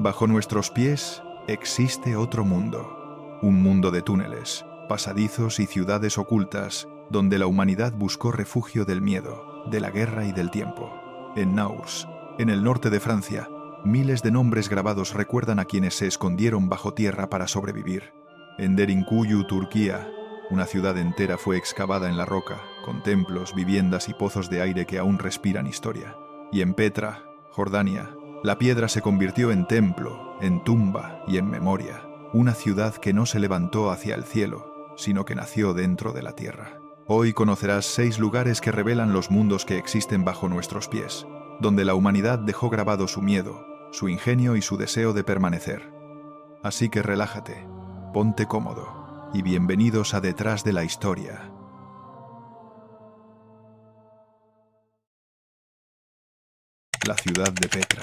Bajo nuestros pies existe otro mundo, un mundo de túneles, pasadizos y ciudades ocultas, donde la humanidad buscó refugio del miedo, de la guerra y del tiempo. En Naurs, en el norte de Francia, miles de nombres grabados recuerdan a quienes se escondieron bajo tierra para sobrevivir. En Derinkuyu, Turquía, una ciudad entera fue excavada en la roca, con templos, viviendas y pozos de aire que aún respiran historia. Y en Petra, Jordania, la piedra se convirtió en templo, en tumba y en memoria. Una ciudad que no se levantó hacia el cielo, sino que nació dentro de la tierra. Hoy conocerás 6 lugares que revelan los mundos que existen bajo nuestros pies, donde la humanidad dejó grabado su miedo, su ingenio y su deseo de permanecer. Así que relájate, ponte cómodo y bienvenidos a Detrás de la Historia. La ciudad de Petra.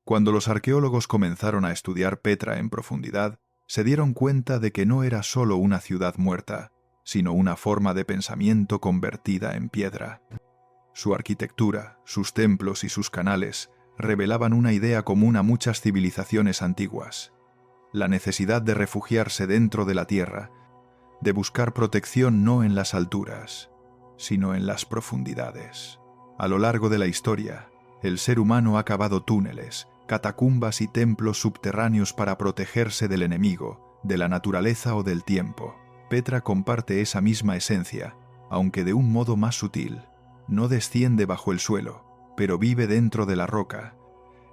Cuando los arqueólogos comenzaron a estudiar Petra en profundidad, se dieron cuenta de que no era solo una ciudad muerta, sino una forma de pensamiento convertida en piedra. Su arquitectura, sus templos y sus canales revelaban una idea común a muchas civilizaciones antiguas: la necesidad de refugiarse dentro de la tierra, de buscar protección no en las alturas, sino en las profundidades. A lo largo de la historia, el ser humano ha cavado túneles, catacumbas y templos subterráneos para protegerse del enemigo, de la naturaleza o del tiempo. Petra comparte esa misma esencia, aunque de un modo más sutil. No desciende bajo el suelo, pero vive dentro de la roca,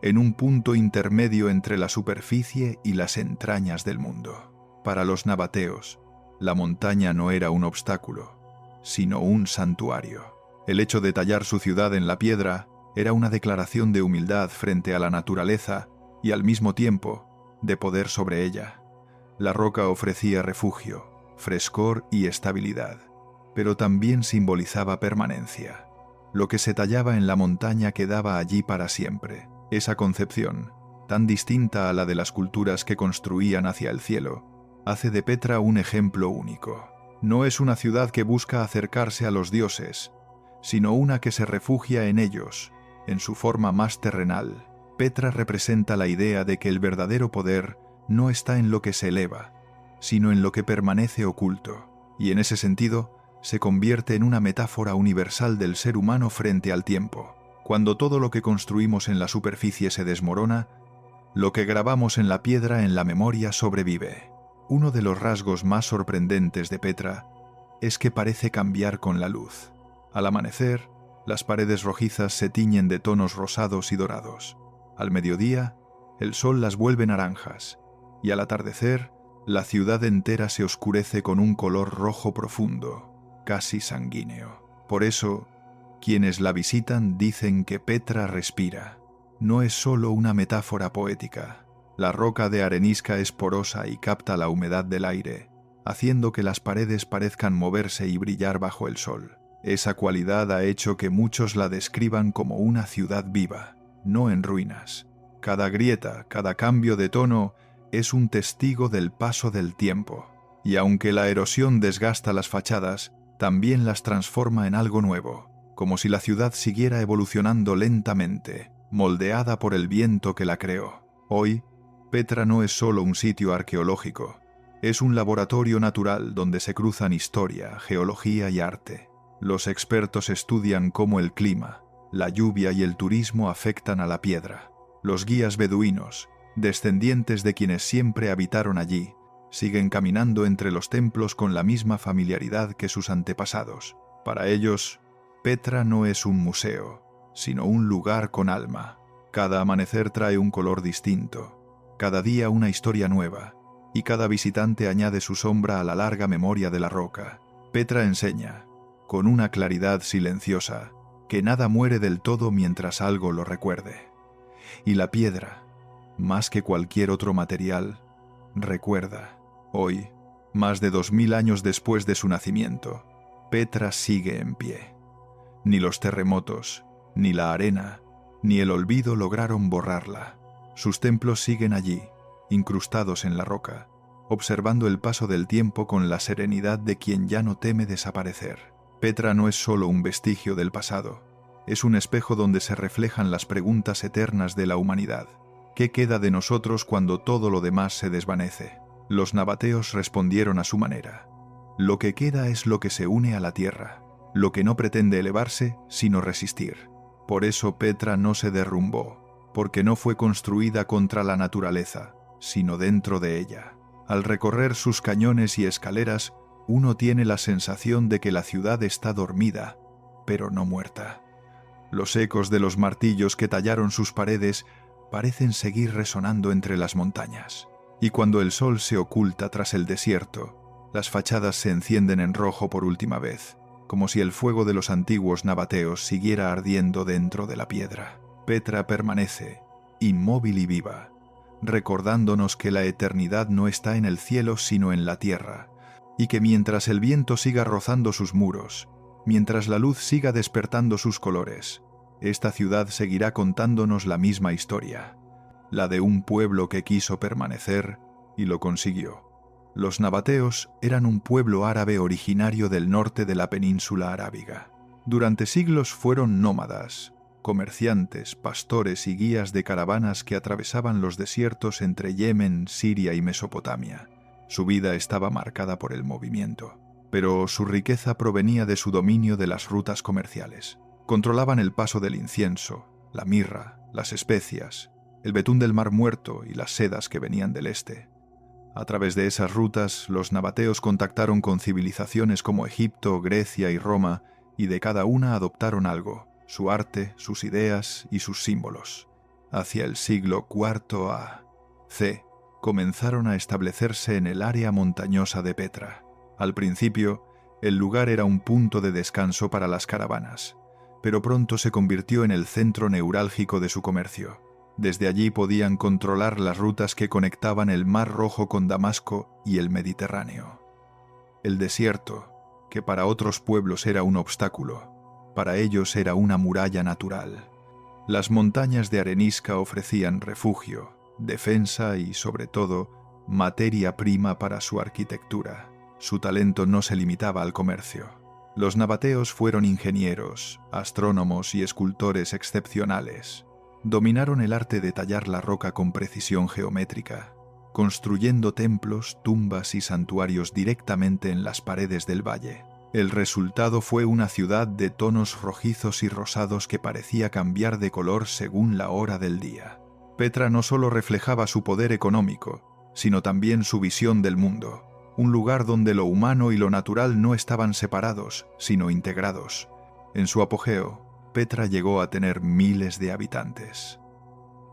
en un punto intermedio entre la superficie y las entrañas del mundo. Para los nabateos, la montaña no era un obstáculo, sino un santuario. El hecho de tallar su ciudad en la piedra era una declaración de humildad frente a la naturaleza y al mismo tiempo de poder sobre ella. La roca ofrecía refugio, frescor y estabilidad, pero también simbolizaba permanencia. Lo que se tallaba en la montaña quedaba allí para siempre. Esa concepción, tan distinta a la de las culturas que construían hacia el cielo, hace de Petra un ejemplo único. No es una ciudad que busca acercarse a los dioses, sino una que se refugia en ellos, en su forma más terrenal. Petra representa la idea de que el verdadero poder no está en lo que se eleva, sino en lo que permanece oculto, y en ese sentido se convierte en una metáfora universal del ser humano frente al tiempo. Cuando todo lo que construimos en la superficie se desmorona, lo que grabamos en la piedra en la memoria sobrevive. Uno de los rasgos más sorprendentes de Petra es que parece cambiar con la luz. Al amanecer, las paredes rojizas se tiñen de tonos rosados y dorados. Al mediodía, el sol las vuelve naranjas, y al atardecer, la ciudad entera se oscurece con un color rojo profundo, casi sanguíneo. Por eso, quienes la visitan dicen que Petra respira. No es solo una metáfora poética. La roca de arenisca es porosa y capta la humedad del aire, haciendo que las paredes parezcan moverse y brillar bajo el sol. Esa cualidad ha hecho que muchos la describan como una ciudad viva, no en ruinas. Cada grieta, cada cambio de tono es un testigo del paso del tiempo. Y aunque la erosión desgasta las fachadas, también las transforma en algo nuevo, como si la ciudad siguiera evolucionando lentamente, moldeada por el viento que la creó. Hoy, Petra no es solo un sitio arqueológico, es un laboratorio natural donde se cruzan historia, geología y arte. Los expertos estudian cómo el clima, la lluvia y el turismo afectan a la piedra. Los guías beduinos, descendientes de quienes siempre habitaron allí, siguen caminando entre los templos con la misma familiaridad que sus antepasados. Para ellos, Petra no es un museo, sino un lugar con alma. Cada amanecer trae un color distinto, cada día una historia nueva, y cada visitante añade su sombra a la larga memoria de la roca. Petra enseña, con una claridad silenciosa, que nada muere del todo mientras algo lo recuerde. Y la piedra, más que cualquier otro material, recuerda. Hoy, más de 2000 años después de su nacimiento, Petra sigue en pie. Ni los terremotos, ni la arena, ni el olvido lograron borrarla. Sus templos siguen allí, incrustados en la roca, observando el paso del tiempo con la serenidad de quien ya no teme desaparecer. Petra no es solo un vestigio del pasado, Es un espejo donde se reflejan las preguntas eternas de la humanidad. ¿Qué queda de nosotros cuando todo lo demás se desvanece? Los nabateos respondieron a su manera. Lo que queda es lo que se une a la tierra, lo que no pretende elevarse, sino resistir. Por eso Petra no se derrumbó, porque no fue construida contra la naturaleza, sino dentro de ella. Al recorrer sus cañones y escaleras, uno tiene la sensación de que la ciudad está dormida, pero no muerta. Los ecos de los martillos que tallaron sus paredes parecen seguir resonando entre las montañas. Y cuando el sol se oculta tras el desierto, las fachadas se encienden en rojo por última vez, como si el fuego de los antiguos nabateos siguiera ardiendo dentro de la piedra. Petra permanece, inmóvil y viva, recordándonos que la eternidad no está en el cielo sino en la tierra, y que mientras el viento siga rozando sus muros, mientras la luz siga despertando sus colores, esta ciudad seguirá contándonos la misma historia, la de un pueblo que quiso permanecer y lo consiguió. Los nabateos eran un pueblo árabe originario del norte de la península arábiga. Durante siglos fueron nómadas, comerciantes, pastores y guías de caravanas que atravesaban los desiertos entre Yemen, Siria y Mesopotamia. Su vida estaba marcada por el movimiento, pero su riqueza provenía de su dominio de las rutas comerciales. Controlaban el paso del incienso, la mirra, las especias, el betún del Mar Muerto y las sedas que venían del este. A través de esas rutas, los nabateos contactaron con civilizaciones como Egipto, Grecia y Roma, y de cada una adoptaron algo, su arte, sus ideas y sus símbolos. Hacia el siglo IV a.C., comenzaron a establecerse en el área montañosa de Petra. Al principio, el lugar era un punto de descanso para las caravanas, pero pronto se convirtió en el centro neurálgico de su comercio. Desde allí podían controlar las rutas que conectaban el Mar Rojo con Damasco y el Mediterráneo. El desierto, que para otros pueblos era un obstáculo, para ellos era una muralla natural. Las montañas de arenisca ofrecían refugio, defensa y, sobre todo, materia prima para su arquitectura. Su talento no se limitaba al comercio. Los nabateos fueron ingenieros, astrónomos y escultores excepcionales. Dominaron el arte de tallar la roca con precisión geométrica, construyendo templos, tumbas y santuarios directamente en las paredes del valle. El resultado fue una ciudad de tonos rojizos y rosados que parecía cambiar de color según la hora del día. Petra no solo reflejaba su poder económico, sino también su visión del mundo, un lugar donde lo humano y lo natural no estaban separados, sino integrados. En su apogeo, Petra llegó a tener miles de habitantes.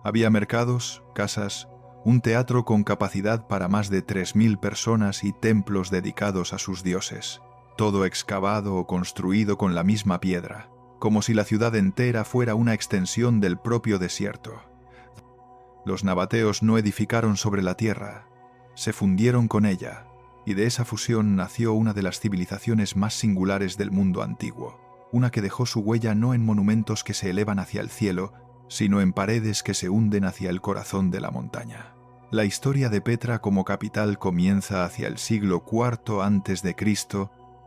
Había mercados, casas, un teatro con capacidad para más de 3.000 personas y templos dedicados a sus dioses, todo excavado o construido con la misma piedra, como si la ciudad entera fuera una extensión del propio desierto. Los nabateos no edificaron sobre la tierra, se fundieron con ella, y de esa fusión nació una de las civilizaciones más singulares del mundo antiguo, una que dejó su huella no en monumentos que se elevan hacia el cielo, sino en paredes que se hunden hacia el corazón de la montaña. La historia de Petra como capital comienza hacia el siglo IV a.C.,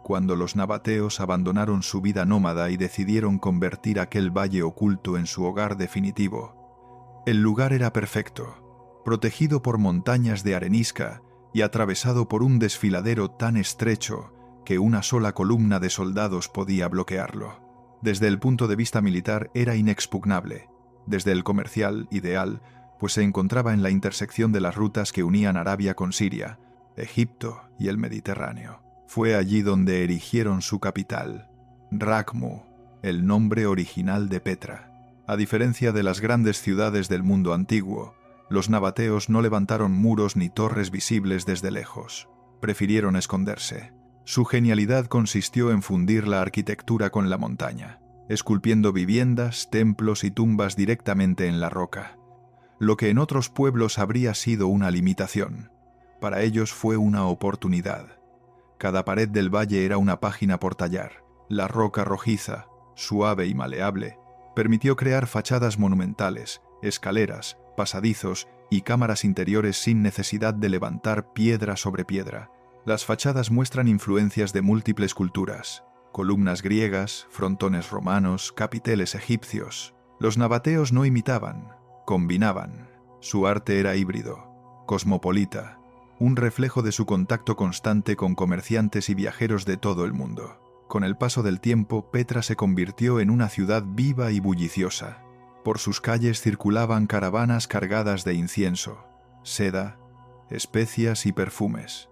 cuando los nabateos abandonaron su vida nómada y decidieron convertir aquel valle oculto en su hogar definitivo. El lugar era perfecto, protegido por montañas de arenisca y atravesado por un desfiladero tan estrecho que una sola columna de soldados podía bloquearlo. Desde el punto de vista militar era inexpugnable, desde el comercial ideal, pues se encontraba en la intersección de las rutas que unían Arabia con Siria, Egipto y el Mediterráneo. Fue allí donde erigieron su capital, Rakmu, el nombre original de Petra. A diferencia de las grandes ciudades del mundo antiguo, los nabateos no levantaron muros ni torres visibles desde lejos. Prefirieron esconderse. Su genialidad consistió en fundir la arquitectura con la montaña, esculpiendo viviendas, templos y tumbas directamente en la roca. Lo que en otros pueblos habría sido una limitación, para ellos fue una oportunidad. Cada pared del valle era una página por tallar. La roca rojiza, suave y maleable, permitió crear fachadas monumentales, escaleras, pasadizos y cámaras interiores sin necesidad de levantar piedra sobre piedra. Las fachadas muestran influencias de múltiples culturas, Columnas griegas, frontones romanos, capiteles egipcios. Los nabateos no imitaban, combinaban. Su arte era híbrido, cosmopolita, un reflejo de su contacto constante con comerciantes y viajeros de todo el mundo. Con el paso del tiempo, Petra se convirtió en una ciudad viva y bulliciosa. Por sus calles circulaban caravanas cargadas de incienso, seda, especias y perfumes.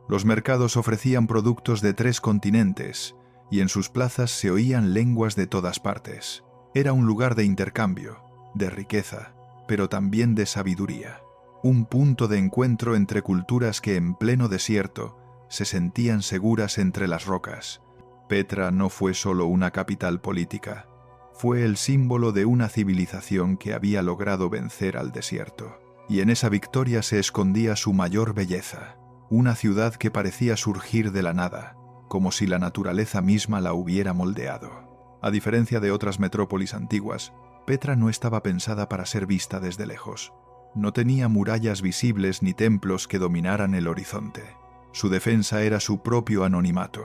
Los mercados ofrecían productos de 3 continentes, y en sus plazas se oían lenguas de todas partes. Era un lugar de intercambio, de riqueza, pero también de sabiduría. Un punto de encuentro entre culturas que en pleno desierto se sentían seguras entre las rocas. Petra no fue solo una capital política, fue el símbolo de una civilización que había logrado vencer al desierto. Y en esa victoria se escondía su mayor belleza, una ciudad que parecía surgir de la nada, como si la naturaleza misma la hubiera moldeado. A diferencia de otras metrópolis antiguas, Petra no estaba pensada para ser vista desde lejos. No tenía murallas visibles ni templos que dominaran el horizonte. Su defensa era su propio anonimato.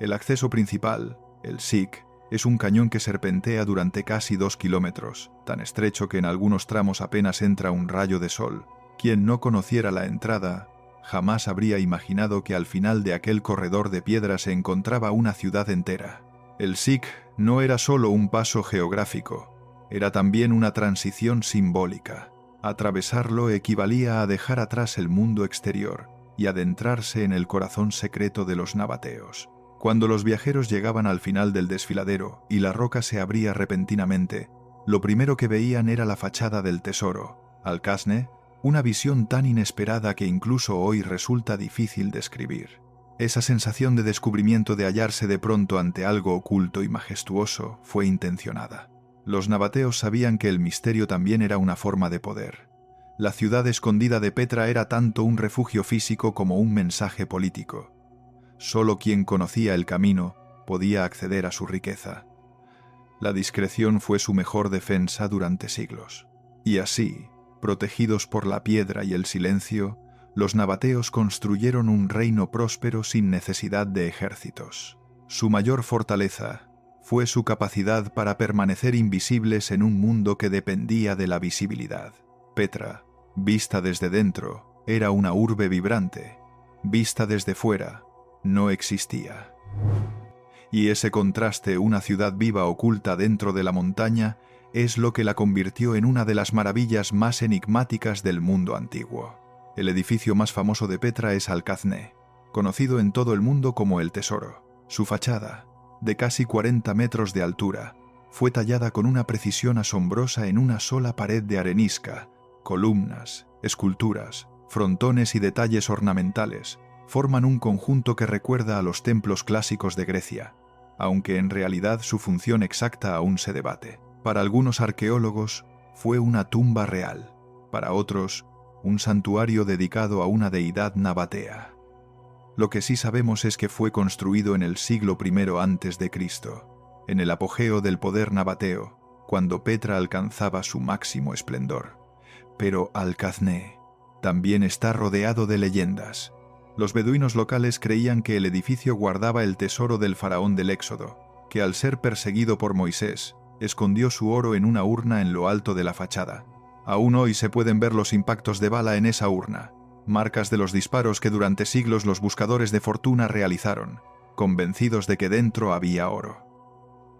El acceso principal, el Siq, es un cañón que serpentea durante casi 2 kilómetros, tan estrecho que en algunos tramos apenas entra un rayo de sol. Quien no conociera la entrada jamás habría imaginado que al final de aquel corredor de piedra se encontraba una ciudad entera. El Siq no era solo un paso geográfico, era también una transición simbólica. Atravesarlo equivalía a dejar atrás el mundo exterior y adentrarse en el corazón secreto de los nabateos. Cuando los viajeros llegaban al final del desfiladero y la roca se abría repentinamente, lo primero que veían era la fachada del tesoro, Alcazne, una visión tan inesperada que incluso hoy resulta difícil describir. Esa sensación de descubrimiento, de hallarse de pronto ante algo oculto y majestuoso, fue intencionada. Los nabateos sabían que el misterio también era una forma de poder. La ciudad escondida de Petra era tanto un refugio físico como un mensaje político. Solo quien conocía el camino podía acceder a su riqueza. La discreción fue su mejor defensa durante siglos. Y así, protegidos por la piedra y el silencio, los nabateos construyeron un reino próspero sin necesidad de ejércitos. Su mayor fortaleza fue su capacidad para permanecer invisibles en un mundo que dependía de la visibilidad. Petra, vista desde dentro, era una urbe vibrante. Vista desde fuera, no existía. Y ese contraste, una ciudad viva oculta dentro de la montaña, es lo que la convirtió en una de las maravillas más enigmáticas del mundo antiguo. El edificio más famoso de Petra es Alcazne, conocido en todo el mundo como el Tesoro. Su fachada, de casi 40 metros de altura, fue tallada con una precisión asombrosa en una sola pared de arenisca. Columnas, esculturas, frontones y detalles ornamentales forman un conjunto que recuerda a los templos clásicos de Grecia, aunque en realidad su función exacta aún se debate. Para algunos arqueólogos fue una tumba real, para otros un santuario dedicado a una deidad nabatea. Lo que sí sabemos es que fue construido en el siglo I a.C., en el apogeo del poder nabateo, cuando Petra alcanzaba su máximo esplendor. Pero Alcazne también está rodeado de leyendas. Los beduinos locales creían que el edificio guardaba el tesoro del faraón del Éxodo, que al ser perseguido por Moisés, escondió su oro en una urna en lo alto de la fachada. Aún hoy se pueden ver los impactos de bala en esa urna, marcas de los disparos que durante siglos los buscadores de fortuna realizaron, convencidos de que dentro había oro.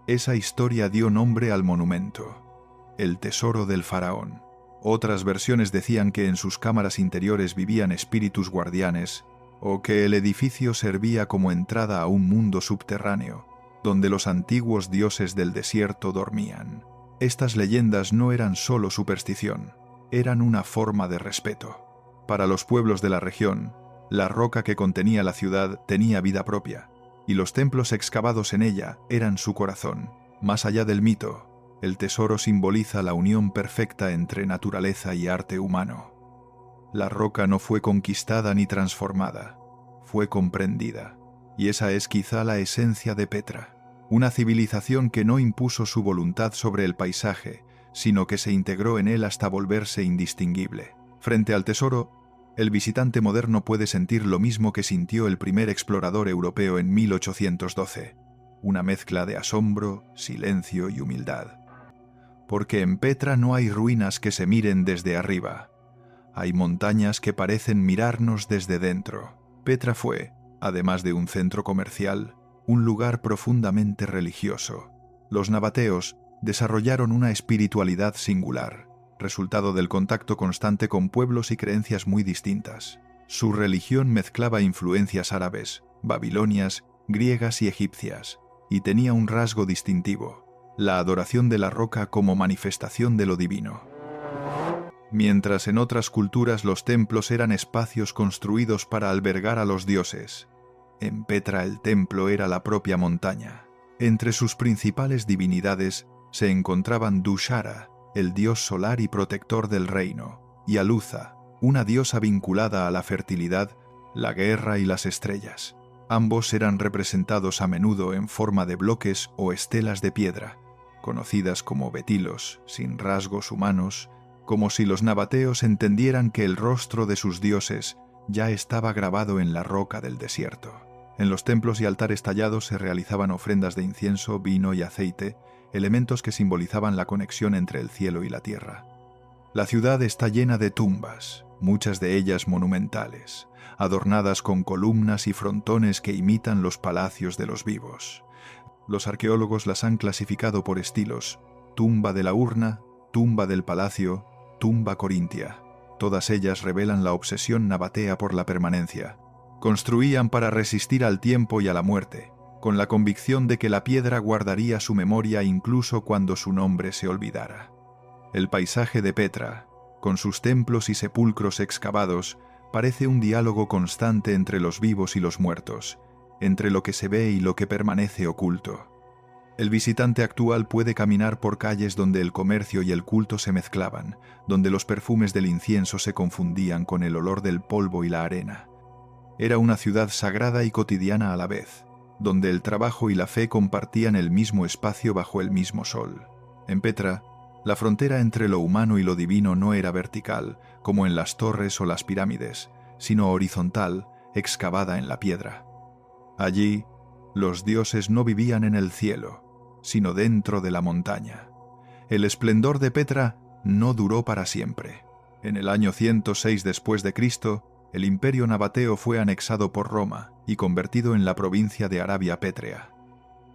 Esa historia dio nombre al monumento, el tesoro del faraón. Otras versiones decían que en sus cámaras interiores vivían espíritus guardianes, o que el edificio servía como entrada a un mundo subterráneo, donde los antiguos dioses del desierto dormían. Estas leyendas no eran solo superstición, eran una forma de respeto. Para los pueblos de la región, la roca que contenía la ciudad tenía vida propia, y los templos excavados en ella eran su corazón. Más allá del mito, el tesoro simboliza la unión perfecta entre naturaleza y arte humano. La roca no fue conquistada ni transformada, fue comprendida, y esa es quizá la esencia de Petra. Una civilización que no impuso su voluntad sobre el paisaje, sino que se integró en él hasta volverse indistinguible. Frente al tesoro, el visitante moderno puede sentir lo mismo que sintió el primer explorador europeo en 1812. una mezcla de asombro, silencio y humildad. Porque en Petra no hay ruinas que se miren desde arriba. Hay montañas que parecen mirarnos desde dentro. Petra fue, además de un centro comercial, un lugar profundamente religioso. Los nabateos desarrollaron una espiritualidad singular, resultado del contacto constante con pueblos y creencias muy distintas. Su religión mezclaba influencias árabes, babilonias, griegas y egipcias, y tenía un rasgo distintivo: la adoración de la roca como manifestación de lo divino. Mientras en otras culturas los templos eran espacios construidos para albergar a los dioses, en Petra el templo era la propia montaña. Entre sus principales divinidades se encontraban Dushara, el dios solar y protector del reino, y Aluza, una diosa vinculada a la fertilidad, la guerra y las estrellas. Ambos eran representados a menudo en forma de bloques o estelas de piedra, conocidas como betilos, sin rasgos humanos, como si los nabateos entendieran que el rostro de sus dioses ya estaba grabado en la roca del desierto. En los templos y altares tallados se realizaban ofrendas de incienso, vino y aceite, elementos que simbolizaban la conexión entre el cielo y la tierra. La ciudad está llena de tumbas, muchas de ellas monumentales, adornadas con columnas y frontones que imitan los palacios de los vivos. Los arqueólogos las han clasificado por estilos: tumba de la urna, tumba del palacio, tumba corintia. Todas ellas revelan la obsesión nabatea por la permanencia. Construían para resistir al tiempo y a la muerte, con la convicción de que la piedra guardaría su memoria incluso cuando su nombre se olvidara. El paisaje de Petra, con sus templos y sepulcros excavados, parece un diálogo constante entre los vivos y los muertos, entre lo que se ve y lo que permanece oculto. El visitante actual puede caminar por calles donde el comercio y el culto se mezclaban, donde los perfumes del incienso se confundían con el olor del polvo y la arena. Era una ciudad sagrada y cotidiana a la vez, donde el trabajo y la fe compartían el mismo espacio bajo el mismo sol. En Petra, la frontera entre lo humano y lo divino no era vertical, como en las torres o las pirámides, sino horizontal, excavada en la piedra. Allí, los dioses no vivían en el cielo, sino dentro de la montaña. El esplendor de Petra no duró para siempre. En el año 106 después de Cristo, el imperio nabateo fue anexado por Roma y convertido en la provincia de Arabia Pétrea.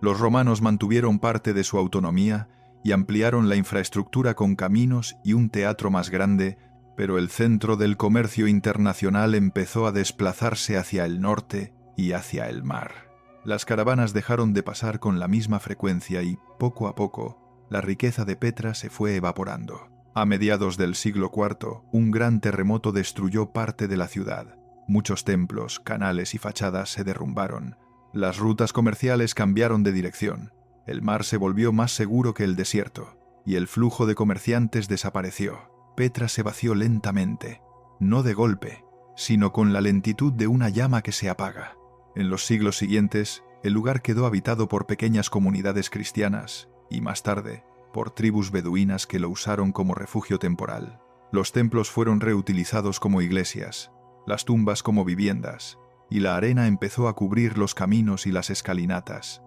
Los romanos mantuvieron parte de su autonomía y ampliaron la infraestructura con caminos y un teatro más grande, pero el centro del comercio internacional empezó a desplazarse hacia el norte y hacia el mar. Las caravanas dejaron de pasar con la misma frecuencia y, poco a poco, la riqueza de Petra se fue evaporando. A mediados del siglo IV, un gran terremoto destruyó parte de la ciudad. Muchos templos, canales y fachadas se derrumbaron. Las rutas comerciales cambiaron de dirección. El mar se volvió más seguro que el desierto, y el flujo de comerciantes desapareció. Petra se vació lentamente, no de golpe, sino con la lentitud de una llama que se apaga. En los siglos siguientes, el lugar quedó habitado por pequeñas comunidades cristianas, y más tarde, por tribus beduinas que lo usaron como refugio temporal. Los templos fueron reutilizados como iglesias, las tumbas como viviendas, y la arena empezó a cubrir los caminos y las escalinatas.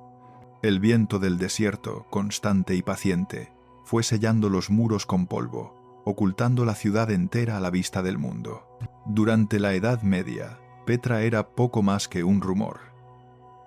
El viento del desierto, constante y paciente, fue sellando los muros con polvo, ocultando la ciudad entera a la vista del mundo. Durante la Edad Media, Petra era poco más que un rumor.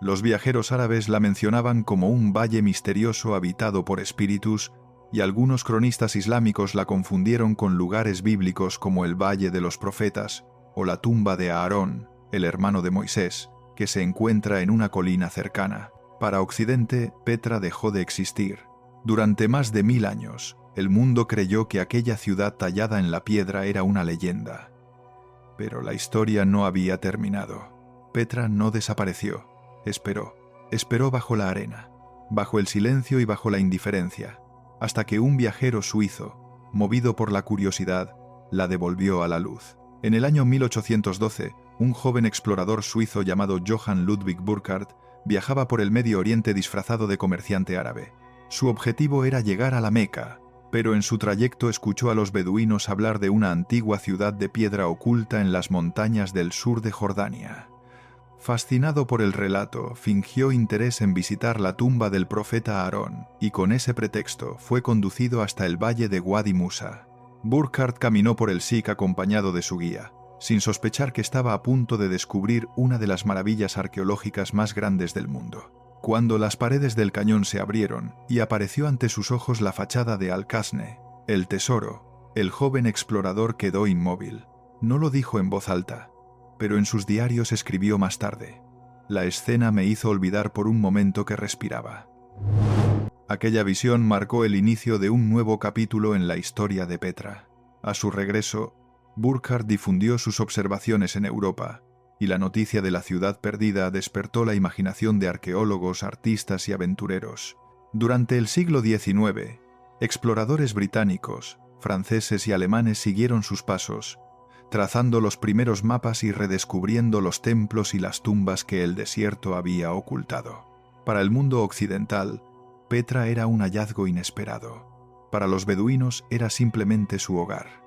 Los viajeros árabes la mencionaban como un valle misterioso habitado por espíritus, y algunos cronistas islámicos la confundieron con lugares bíblicos como el Valle de los Profetas o la tumba de Aarón, el hermano de Moisés, que se encuentra en una colina cercana. Para Occidente, Petra dejó de existir. Durante más de 1000 años, el mundo creyó que aquella ciudad tallada en la piedra era una leyenda. Pero la historia no había terminado. Petra no desapareció. Esperó bajo la arena, bajo el silencio y bajo la indiferencia, hasta que un viajero suizo, movido por la curiosidad, la devolvió a la luz. En el año 1812, un joven explorador suizo llamado Johann Ludwig Burckhardt viajaba por el Medio Oriente disfrazado de comerciante árabe. Su objetivo era llegar a la Meca, pero en su trayecto escuchó a los beduinos hablar de una antigua ciudad de piedra oculta en las montañas del sur de Jordania. Fascinado por el relato, fingió interés en visitar la tumba del profeta Aarón y con ese pretexto fue conducido hasta el valle de Wadi Musa. Burckhardt caminó por el Sik acompañado de su guía, sin sospechar que estaba a punto de descubrir una de las maravillas arqueológicas más grandes del mundo. Cuando las paredes del cañón se abrieron y apareció ante sus ojos la fachada de Al-Qasne, el tesoro, el joven explorador quedó inmóvil. No lo dijo en voz alta, pero en sus diarios escribió más tarde: «La escena me hizo olvidar por un momento que respiraba». Aquella visión marcó el inicio de un nuevo capítulo en la historia de Petra. A su regreso, Burckhardt difundió sus observaciones en Europa, y la noticia de la ciudad perdida despertó la imaginación de arqueólogos, artistas y aventureros. Durante el siglo XIX, exploradores británicos, franceses y alemanes siguieron sus pasos, trazando los primeros mapas y redescubriendo los templos y las tumbas que el desierto había ocultado. Para el mundo occidental, Petra era un hallazgo inesperado. Para los beduinos era simplemente su hogar.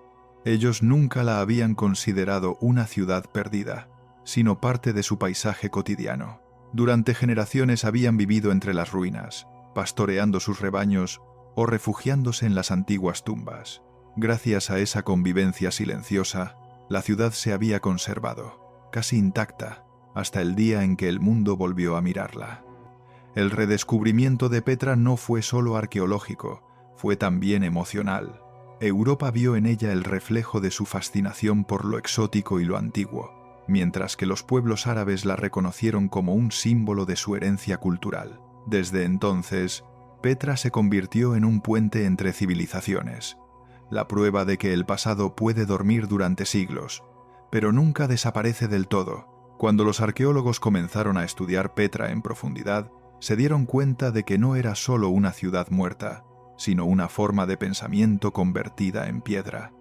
Ellos nunca la habían considerado una ciudad perdida, sino parte de su paisaje cotidiano. Durante generaciones habían vivido entre las ruinas, pastoreando sus rebaños o refugiándose en las antiguas tumbas. Gracias a esa convivencia silenciosa, la ciudad se había conservado, casi intacta, hasta el día en que el mundo volvió a mirarla. El redescubrimiento de Petra no fue solo arqueológico, fue también emocional. Europa vio en ella el reflejo de su fascinación por lo exótico y lo antiguo, mientras que los pueblos árabes la reconocieron como un símbolo de su herencia cultural. Desde entonces, Petra se convirtió en un puente entre civilizaciones, la prueba de que el pasado puede dormir durante siglos, pero nunca desaparece del todo. Cuando los arqueólogos comenzaron a estudiar Petra en profundidad, se dieron cuenta de que no era solo una ciudad muerta, sino una forma de pensamiento convertida en piedra.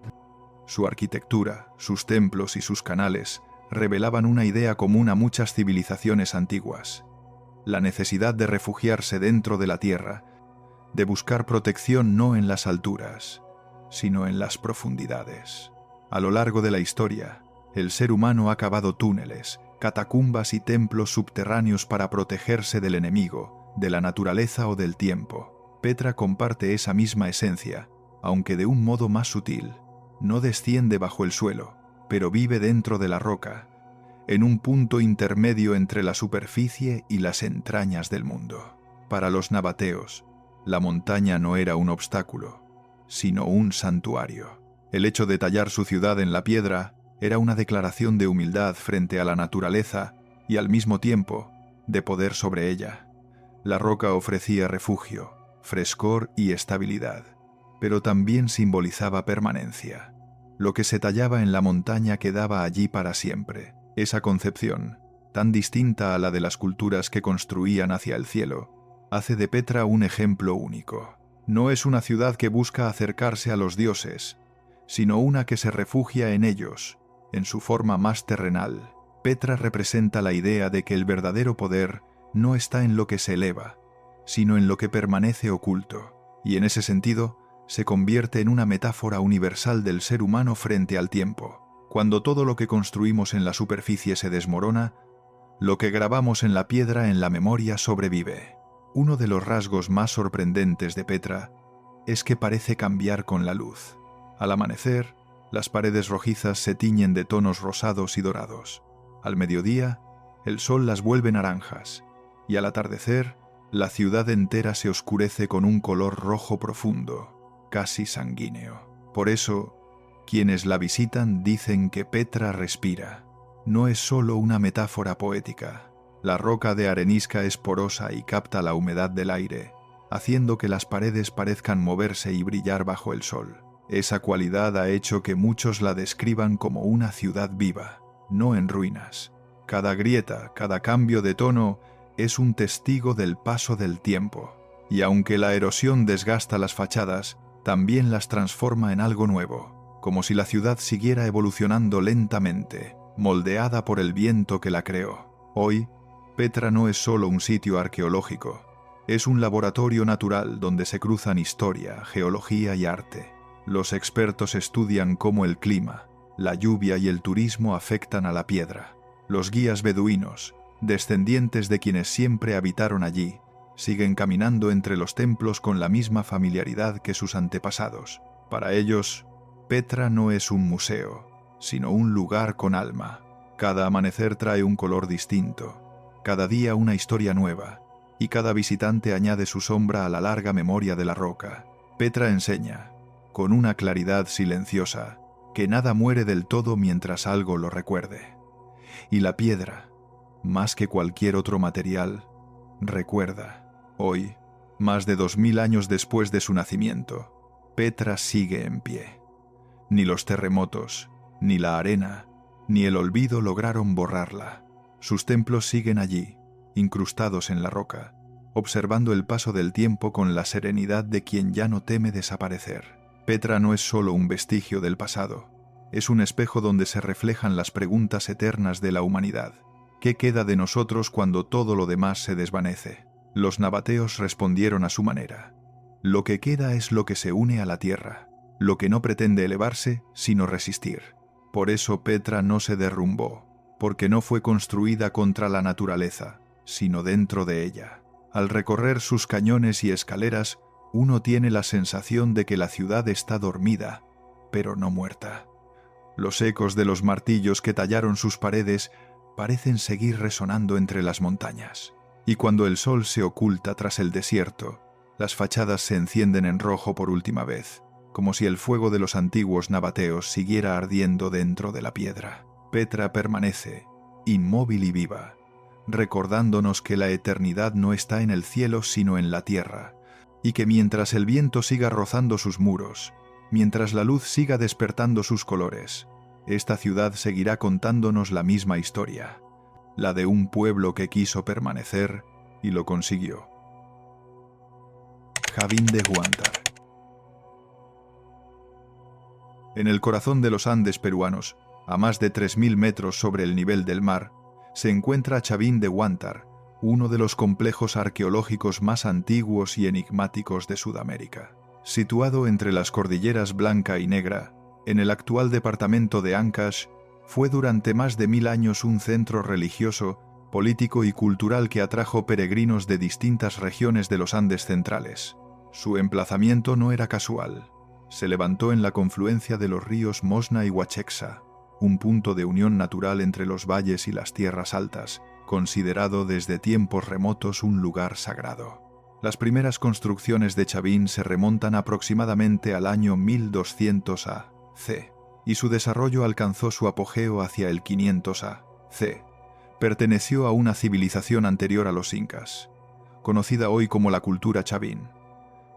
Su arquitectura, sus templos y sus canales revelaban una idea común a muchas civilizaciones antiguas: la necesidad de refugiarse dentro de la tierra, de buscar protección no en las alturas, sino en las profundidades. A lo largo de la historia, el ser humano ha cavado túneles, catacumbas y templos subterráneos para protegerse del enemigo, de la naturaleza o del tiempo. Petra comparte esa misma esencia, aunque de un modo más sutil. No desciende bajo el suelo, pero vive dentro de la roca, en un punto intermedio entre la superficie y las entrañas del mundo. Para los nabateos, la montaña no era un obstáculo, sino un santuario. El hecho de tallar su ciudad en la piedra era una declaración de humildad frente a la naturaleza y al mismo tiempo de poder sobre ella. La roca ofrecía refugio, frescor y estabilidad, pero también simbolizaba permanencia. Lo que se tallaba en la montaña quedaba allí para siempre. Esa concepción, tan distinta a la de las culturas que construían hacia el cielo, hace de Petra un ejemplo único. No es una ciudad que busca acercarse a los dioses, sino una que se refugia en ellos, en su forma más terrenal. Petra representa la idea de que el verdadero poder no está en lo que se eleva, sino en lo que permanece oculto, y en ese sentido se convierte en una metáfora universal del ser humano frente al tiempo. Cuando todo lo que construimos en la superficie se desmorona, lo que grabamos en la piedra en la memoria sobrevive. Uno de los rasgos más sorprendentes de Petra es que parece cambiar con la luz. Al amanecer, las paredes rojizas se tiñen de tonos rosados y dorados. Al mediodía, el sol las vuelve naranjas, y al atardecer, la ciudad entera se oscurece con un color rojo profundo, casi sanguíneo. Por eso, quienes la visitan dicen que Petra respira. No es solo una metáfora poética. La roca de arenisca es porosa y capta la humedad del aire, haciendo que las paredes parezcan moverse y brillar bajo el sol. Esa cualidad ha hecho que muchos la describan como una ciudad viva, no en ruinas. Cada grieta, cada cambio de tono es un testigo del paso del tiempo. Y aunque la erosión desgasta las fachadas, también las transforma en algo nuevo, como si la ciudad siguiera evolucionando lentamente, moldeada por el viento que la creó. Hoy, Petra no es solo un sitio arqueológico, es un laboratorio natural donde se cruzan historia, geología y arte. Los expertos estudian cómo el clima, la lluvia y el turismo afectan a la piedra. Los guías beduinos, descendientes de quienes siempre habitaron allí, siguen caminando entre los templos con la misma familiaridad que sus antepasados. Para ellos, Petra no es un museo, sino un lugar con alma. Cada amanecer trae un color distinto, cada día una historia nueva, y cada visitante añade su sombra a la larga memoria de la roca. Petra enseña, con una claridad silenciosa, que nada muere del todo mientras algo lo recuerde. Y la piedra, más que cualquier otro material, recuerda. Hoy, más de 2000 años después de su nacimiento, Petra sigue en pie. Ni los terremotos, ni la arena, ni el olvido lograron borrarla. Sus templos siguen allí, incrustados en la roca, observando el paso del tiempo con la serenidad de quien ya no teme desaparecer. Petra no es solo un vestigio del pasado, es un espejo donde se reflejan las preguntas eternas de la humanidad. ¿Qué queda de nosotros cuando todo lo demás se desvanece? Los nabateos respondieron a su manera. Lo que queda es lo que se une a la tierra, lo que no pretende elevarse, sino resistir. Por eso Petra no se derrumbó, porque no fue construida contra la naturaleza, sino dentro de ella. Al recorrer sus cañones y escaleras, uno tiene la sensación de que la ciudad está dormida, pero no muerta. Los ecos de los martillos que tallaron sus paredes parecen seguir resonando entre las montañas. Y cuando el sol se oculta tras el desierto, las fachadas se encienden en rojo por última vez, como si el fuego de los antiguos nabateos siguiera ardiendo dentro de la piedra. Petra permanece, inmóvil y viva, recordándonos que la eternidad no está en el cielo sino en la tierra, y que mientras el viento siga rozando sus muros, mientras la luz siga despertando sus colores, esta ciudad seguirá contándonos la misma historia, la de un pueblo que quiso permanecer y lo consiguió. Chavín de Huántar. En el corazón de los Andes peruanos, a más de 3000 metros sobre el nivel del mar, se encuentra Chavín de Huántar, uno de los complejos arqueológicos más antiguos y enigmáticos de Sudamérica. Situado entre las cordilleras Blanca y Negra, en el actual departamento de Ancash, fue durante más de 1000 años un centro religioso, político y cultural que atrajo peregrinos de distintas regiones de los Andes centrales. Su emplazamiento no era casual. Se levantó en la confluencia de los ríos Mosna y Huachexa, un punto de unión natural entre los valles y las tierras altas, considerado desde tiempos remotos un lugar sagrado. Las primeras construcciones de Chavín se remontan aproximadamente al año 1200 a.C., y su desarrollo alcanzó su apogeo hacia el 500 a.C. Perteneció a una civilización anterior a los incas, conocida hoy como la cultura Chavín,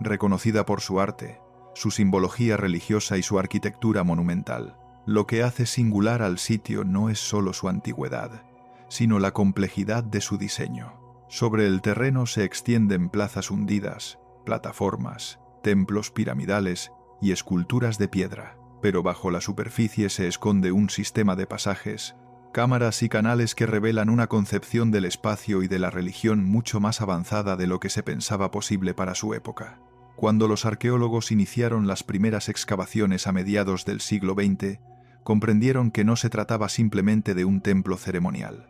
reconocida por su arte, su simbología religiosa y su arquitectura monumental. Lo que hace singular al sitio no es solo su antigüedad, sino la complejidad de su diseño. Sobre el terreno se extienden plazas hundidas, plataformas, templos piramidales y esculturas de piedra, pero bajo la superficie se esconde un sistema de pasajes, cámaras y canales que revelan una concepción del espacio y de la religión mucho más avanzada de lo que se pensaba posible para su época. Cuando los arqueólogos iniciaron las primeras excavaciones a mediados del siglo XX, comprendieron que no se trataba simplemente de un templo ceremonial.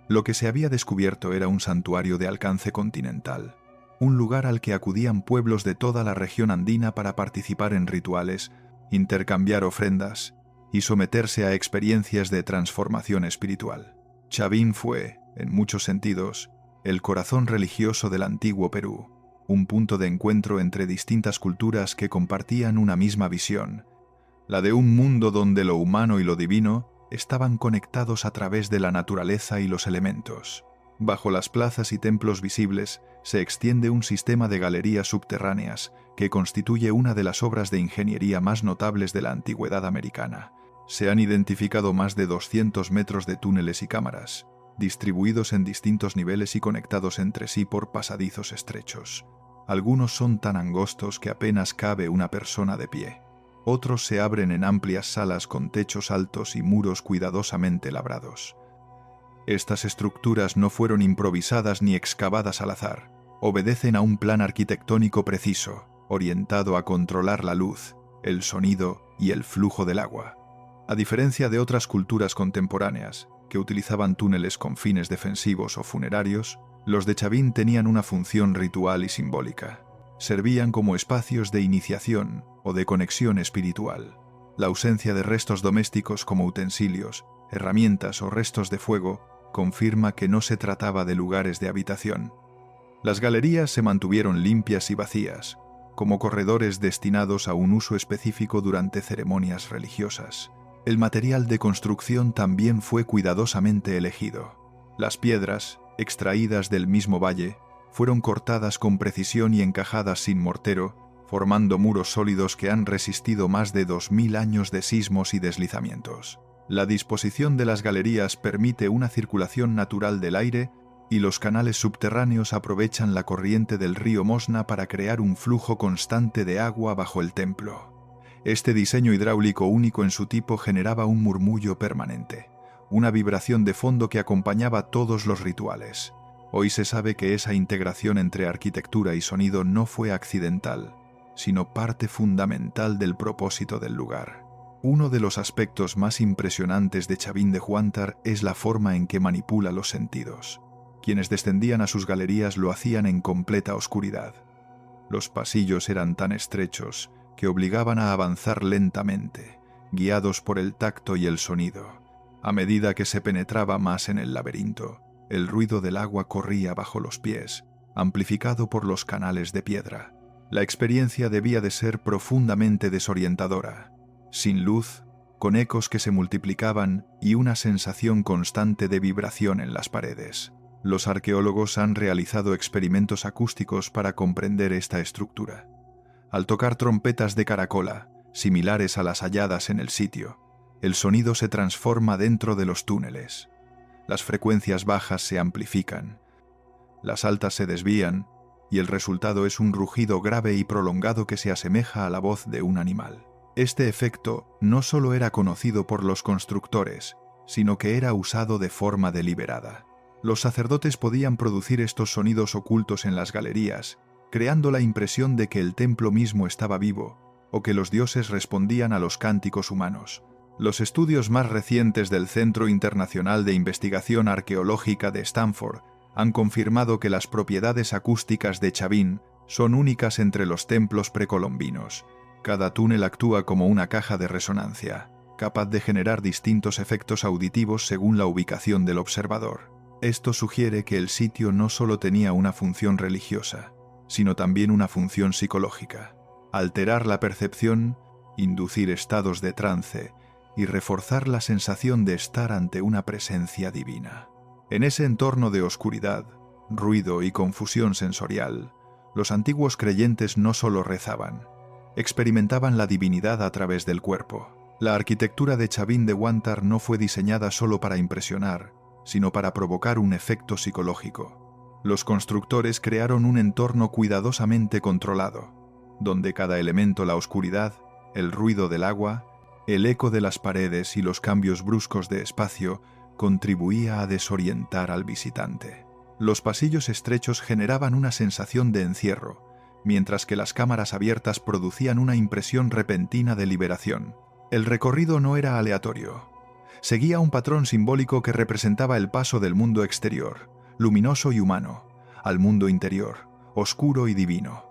Lo que se había descubierto era un santuario de alcance continental, un lugar al que acudían pueblos de toda la región andina para participar en rituales, intercambiar ofrendas y someterse a experiencias de transformación espiritual. Chavín fue, en muchos sentidos, el corazón religioso del antiguo Perú, un punto de encuentro entre distintas culturas que compartían una misma visión, la de un mundo donde lo humano y lo divino estaban conectados a través de la naturaleza y los elementos. Bajo las plazas y templos visibles se extiende un sistema de galerías subterráneas que constituye una de las obras de ingeniería más notables de la antigüedad americana. Se han identificado más de 200 metros de túneles y cámaras, distribuidos en distintos niveles y conectados entre sí por pasadizos estrechos. Algunos son tan angostos que apenas cabe una persona de pie. Otros se abren en amplias salas con techos altos y muros cuidadosamente labrados. Estas estructuras no fueron improvisadas ni excavadas al azar. Obedecen a un plan arquitectónico preciso, orientado a controlar la luz, el sonido y el flujo del agua. A diferencia de otras culturas contemporáneas, que utilizaban túneles con fines defensivos o funerarios, los de Chavin tenían una función ritual y simbólica. Servían como espacios de iniciación o de conexión espiritual. La ausencia de restos domésticos como utensilios, herramientas o restos de fuego confirma que no se trataba de lugares de habitación. Las galerías se mantuvieron limpias y vacías, como corredores destinados a un uso específico durante ceremonias religiosas. El material de construcción también fue cuidadosamente elegido. Las piedras, extraídas del mismo valle, fueron cortadas con precisión y encajadas sin mortero, formando muros sólidos que han resistido más de 2000 años de sismos y deslizamientos. La disposición de las galerías permite una circulación natural del aire y los canales subterráneos aprovechan la corriente del río Mosna para crear un flujo constante de agua bajo el templo. Este diseño hidráulico único en su tipo generaba un murmullo permanente, una vibración de fondo que acompañaba todos los rituales. Hoy se sabe que esa integración entre arquitectura y sonido no fue accidental, sino parte fundamental del propósito del lugar. Uno de los aspectos más impresionantes de Chavin de Huántar es la forma en que manipula los sentidos. Quienes descendían a sus galerías lo hacían en completa oscuridad. Los pasillos eran tan estrechos que obligaban a avanzar lentamente, guiados por el tacto y el sonido. A medida que se penetraba más en el laberinto, el ruido del agua corría bajo los pies, amplificado por los canales de piedra. La experiencia debía de ser profundamente desorientadora, sin luz, con ecos que se multiplicaban y una sensación constante de vibración en las paredes. Los arqueólogos han realizado experimentos acústicos para comprender esta estructura. Al tocar trompetas de caracola, similares a las halladas en el sitio, el sonido se transforma dentro de los túneles. Las frecuencias bajas se amplifican, las altas se desvían, y el resultado es un rugido grave y prolongado que se asemeja a la voz de un animal. Este efecto no solo era conocido por los constructores, sino que era usado de forma deliberada. Los sacerdotes podían producir estos sonidos ocultos en las galerías, creando la impresión de que el templo mismo estaba vivo, o que los dioses respondían a los cánticos humanos. Los estudios más recientes del Centro Internacional de Investigación Arqueológica de Stanford han confirmado que las propiedades acústicas de Chavin son únicas entre los templos precolombinos. Cada túnel actúa como una caja de resonancia, capaz de generar distintos efectos auditivos según la ubicación del observador. Esto sugiere que el sitio no solo tenía una función religiosa, sino también una función psicológica: alterar la percepción, inducir estados de trance y reforzar la sensación de estar ante una presencia divina. En ese entorno de oscuridad, ruido y confusión sensorial, los antiguos creyentes no solo rezaban, experimentaban la divinidad a través del cuerpo. La arquitectura de Chavin de Huántar no fue diseñada solo para impresionar, sino para provocar un efecto psicológico. Los constructores crearon un entorno cuidadosamente controlado, donde cada elemento, la oscuridad, el ruido del agua, el eco de las paredes y los cambios bruscos de espacio, contribuía a desorientar al visitante. Los pasillos estrechos generaban una sensación de encierro, mientras que las cámaras abiertas producían una impresión repentina de liberación. El recorrido no era aleatorio. Seguía un patrón simbólico que representaba el paso del mundo exterior, luminoso y humano, al mundo interior, oscuro y divino.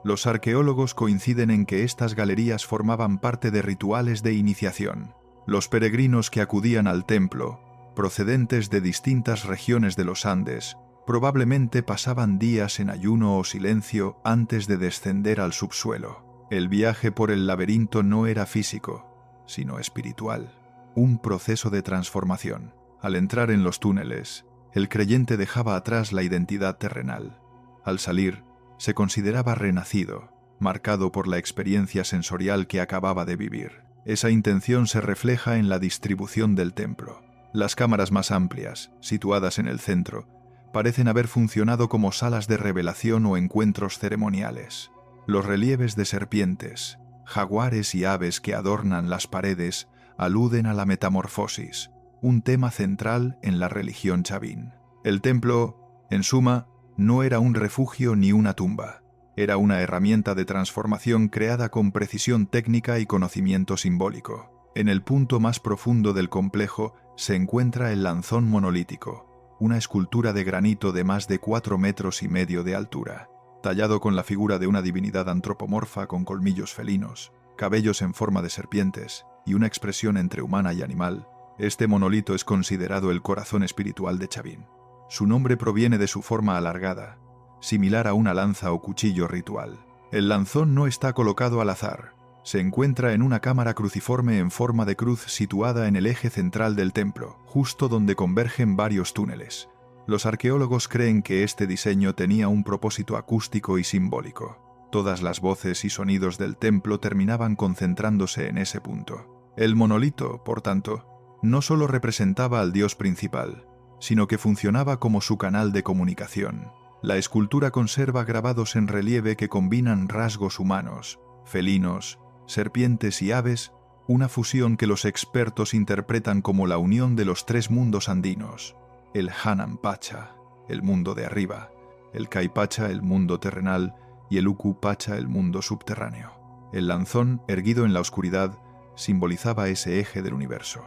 Los arqueólogos coinciden en que estas galerías formaban parte de rituales de iniciación. Los peregrinos que acudían al templo, procedentes de distintas regiones de los Andes, probablemente pasaban días en ayuno o silencio antes de descender al subsuelo. El viaje por el laberinto no era físico, sino espiritual, un proceso de transformación. Al entrar en los túneles, el creyente dejaba atrás la identidad terrenal. Al salir, se consideraba renacido, marcado por la experiencia sensorial que acababa de vivir. Esa intención se refleja en la distribución del templo. Las cámaras más amplias, situadas en el centro, parecen haber funcionado como salas de revelación o encuentros ceremoniales. Los relieves de serpientes, jaguares y aves que adornan las paredes aluden a la metamorfosis, un tema central en la religión Chavin. El templo, en suma, no era un refugio ni una tumba. Era una herramienta de transformación creada con precisión técnica y conocimiento simbólico. En el punto más profundo del complejo, se encuentra el lanzón monolítico, una escultura de granito de más de 4,5 metros de altura, tallado con la figura de una divinidad antropomorfa con colmillos felinos, cabellos en forma de serpientes y una expresión entre humana y animal. Este monolito es considerado el corazón espiritual de Chavín. Su nombre proviene de su forma alargada, similar a una lanza o cuchillo ritual. El lanzón no está colocado al azar. Se encuentra en una cámara cruciforme en forma de cruz situada en el eje central del templo, justo donde convergen varios túneles. Los arqueólogos creen que este diseño tenía un propósito acústico y simbólico. Todas las voces y sonidos del templo terminaban concentrándose en ese punto. El monolito, por tanto, no solo representaba al dios principal, sino que funcionaba como su canal de comunicación. La escultura conserva grabados en relieve que combinan rasgos humanos, felinos, serpientes y aves, una fusión que los expertos interpretan como la unión de los tres mundos andinos: el Hanan Pacha, el mundo de arriba, el Kai Pacha, el mundo terrenal, y el Uku Pacha, el mundo subterráneo. El lanzón, erguido en la oscuridad, simbolizaba ese eje del universo.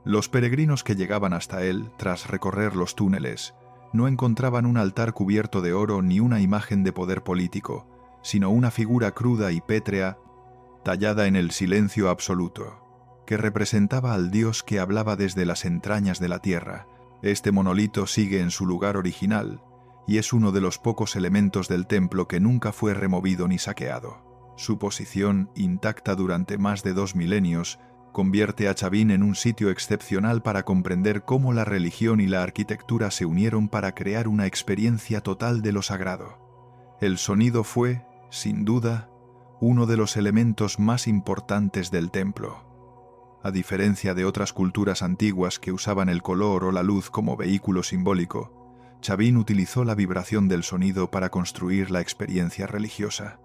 Los peregrinos que llegaban hasta él, tras recorrer los túneles, no encontraban un altar cubierto de oro ni una imagen de poder político, sino una figura cruda y pétrea, tallada en el silencio absoluto, que representaba al dios que hablaba desde las entrañas de la tierra. Este monolito sigue en su lugar original, y es uno de los pocos elementos del templo que nunca fue removido ni saqueado. Su posición, intacta durante más de 2 milenios, convierte a Chavín en un sitio excepcional para comprender cómo la religión y la arquitectura se unieron para crear una experiencia total de lo sagrado. El sonido fue, sin duda, uno de los elementos más importantes del templo. A diferencia de otras culturas antiguas que usaban el color o la luz como vehículo simbólico, Chavín utilizó la vibración del sonido para construir la experiencia religiosa.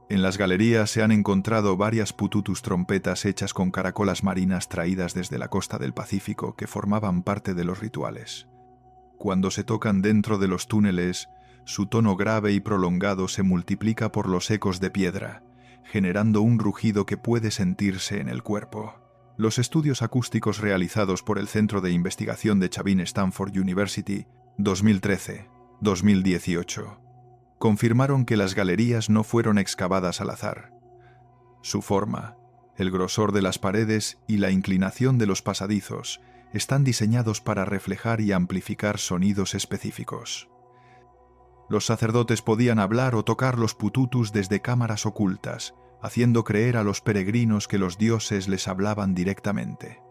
En las galerías se han encontrado varias pututus trompetas hechas con caracolas marinas traídas desde la costa del Pacífico que formaban parte de los rituales. Cuando se tocan dentro de los túneles, su tono grave y prolongado se multiplica por los ecos de piedra, generando un rugido que puede sentirse en el cuerpo. Los estudios acústicos realizados por el Centro de Investigación de Chavín Stanford University 2013-2018 confirmaron que las galerías no fueron excavadas al azar. Su forma, el grosor de las paredes y la inclinación de los pasadizos están diseñados para reflejar y amplificar sonidos específicos. Los sacerdotes podían hablar o tocar los pututus desde cámaras ocultas, haciendo creer a los peregrinos que los dioses les hablaban directamente.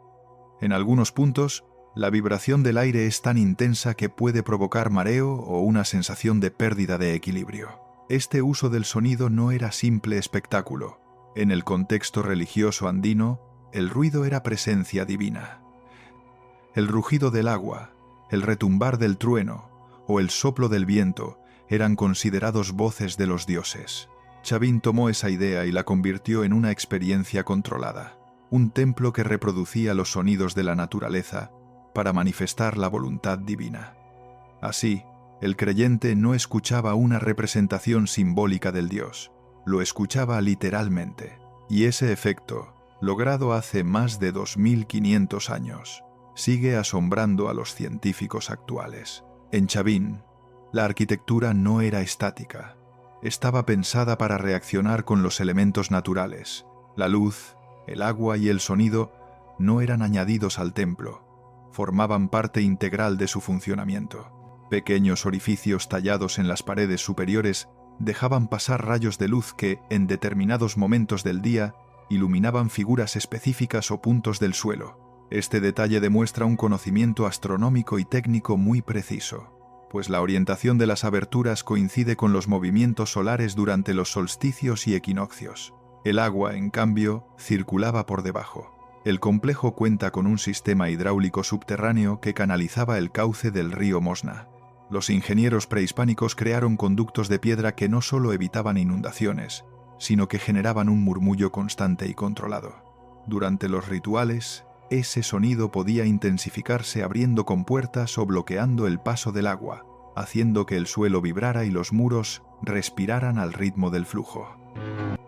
En algunos puntos, la vibración del aire es tan intensa que puede provocar mareo o una sensación de pérdida de equilibrio. Este uso del sonido no era simple espectáculo. En el contexto religioso andino, el ruido era presencia divina. El rugido del agua, el retumbar del trueno o el soplo del viento eran considerados voces de los dioses. Chavín tomó esa idea y la convirtió en una experiencia controlada, un templo que reproducía los sonidos de la naturaleza para manifestar la voluntad divina. Así, el creyente no escuchaba una representación simbólica del Dios, lo escuchaba literalmente. Y ese efecto, logrado hace más de 2500 años, sigue asombrando a los científicos actuales. En Chavín, la arquitectura no era estática. Estaba pensada para reaccionar con los elementos naturales. La luz, el agua y el sonido no eran añadidos al templo, formaban parte integral de su funcionamiento. Pequeños orificios tallados en las paredes superiores dejaban pasar rayos de luz que, en determinados momentos del día, iluminaban figuras específicas o puntos del suelo. Este detalle demuestra un conocimiento astronómico y técnico muy preciso, pues la orientación de las aberturas coincide con los movimientos solares durante los solsticios y equinoccios. El agua, en cambio, circulaba por debajo. El complejo cuenta con un sistema hidráulico subterráneo que canalizaba el cauce del río Mosna. Los ingenieros prehispánicos crearon conductos de piedra que no solo evitaban inundaciones, sino que generaban un murmullo constante y controlado. Durante los rituales, ese sonido podía intensificarse abriendo compuertas o bloqueando el paso del agua, haciendo que el suelo vibrara y los muros respiraran al ritmo del flujo.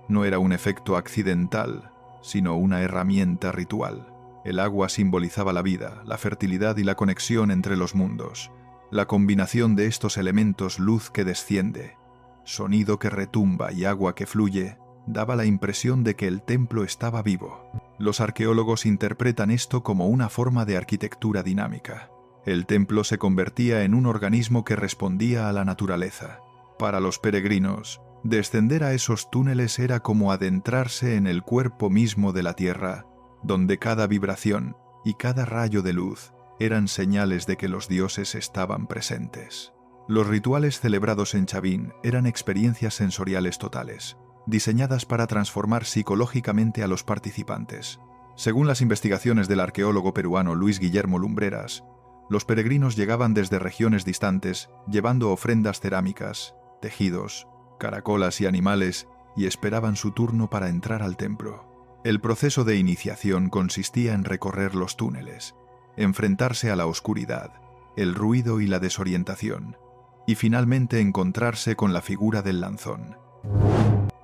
No era un efecto accidental, sino una herramienta ritual. El agua simbolizaba la vida, la fertilidad y la conexión entre los mundos. La combinación de estos elementos, luz que desciende, sonido que retumba y agua que fluye, daba la impresión de que el templo estaba vivo. Los arqueólogos interpretan esto como una forma de arquitectura dinámica. El templo se convertía en un organismo que respondía a la naturaleza. Para los peregrinos, descender a esos túneles era como adentrarse en el cuerpo mismo de la tierra, donde cada vibración y cada rayo de luz eran señales de que los dioses estaban presentes. Los rituales celebrados en Chavín eran experiencias sensoriales totales, diseñadas para transformar psicológicamente a los participantes. Según las investigaciones del arqueólogo peruano Luis Guillermo Lumbreras, los peregrinos llegaban desde regiones distantes llevando ofrendas cerámicas, tejidos, caracolas y animales y esperaban su turno para entrar al templo. El proceso de iniciación consistía en recorrer los túneles, enfrentarse a la oscuridad, el ruido y la desorientación, y finalmente encontrarse con la figura del lanzón.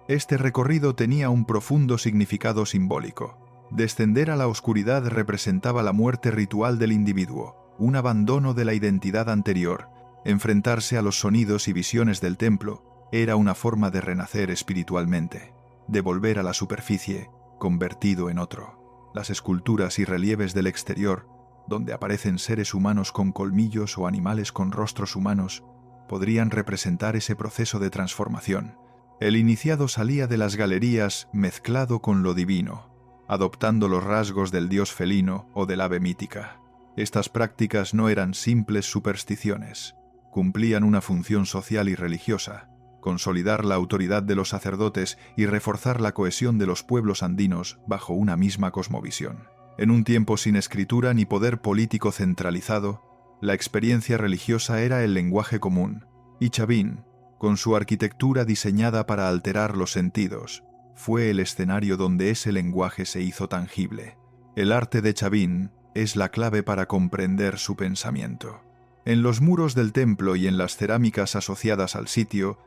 Este recorrido tenía un profundo significado simbólico. Descender a la oscuridad representaba la muerte ritual del individuo, un abandono de la identidad anterior. Enfrentarse a los sonidos y visiones del templo era una forma de renacer espiritualmente, de volver a la superficie, convertido en otro. Las esculturas y relieves del exterior, donde aparecen seres humanos con colmillos o animales con rostros humanos, podrían representar ese proceso de transformación. El iniciado salía de las galerías mezclado con lo divino, adoptando los rasgos del dios felino o del ave mítica. Estas prácticas no eran simples supersticiones, cumplían una función social y religiosa: consolidar la autoridad de los sacerdotes y reforzar la cohesión de los pueblos andinos bajo una misma cosmovisión. En un tiempo sin escritura ni poder político centralizado, la experiencia religiosa era el lenguaje común, y Chavín, con su arquitectura diseñada para alterar los sentidos, fue el escenario donde ese lenguaje se hizo tangible. El arte de Chavín es la clave para comprender su pensamiento. En los muros del templo y en las cerámicas asociadas al sitio,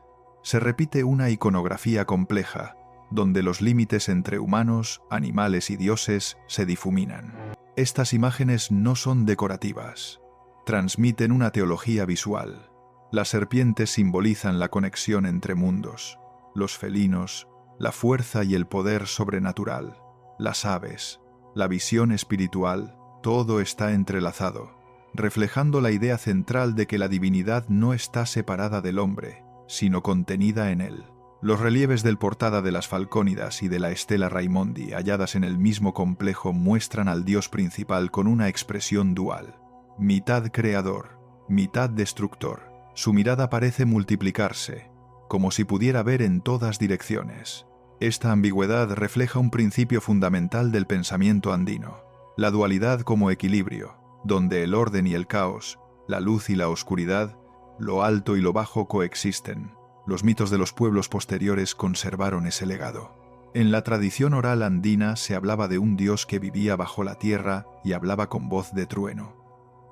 se repite una iconografía compleja, donde los límites entre humanos, animales y dioses se difuminan. Estas imágenes no son decorativas, transmiten una teología visual. Las serpientes simbolizan la conexión entre mundos, los felinos, la fuerza y el poder sobrenatural, las aves, la visión espiritual, todo está entrelazado, reflejando la idea central de que la divinidad no está separada del hombre, sino contenida en él. Los relieves del Portada de las Falcónidas y de la Estela Raimondi, halladas en el mismo complejo, muestran al dios principal con una expresión dual: mitad creador, mitad destructor. Su mirada parece multiplicarse, como si pudiera ver en todas direcciones. Esta ambigüedad refleja un principio fundamental del pensamiento andino: la dualidad como equilibrio, donde el orden y el caos, la luz y la oscuridad, lo alto y lo bajo coexisten. Los mitos de los pueblos posteriores conservaron ese legado. En la tradición oral andina se hablaba de un dios que vivía bajo la tierra y hablaba con voz de trueno.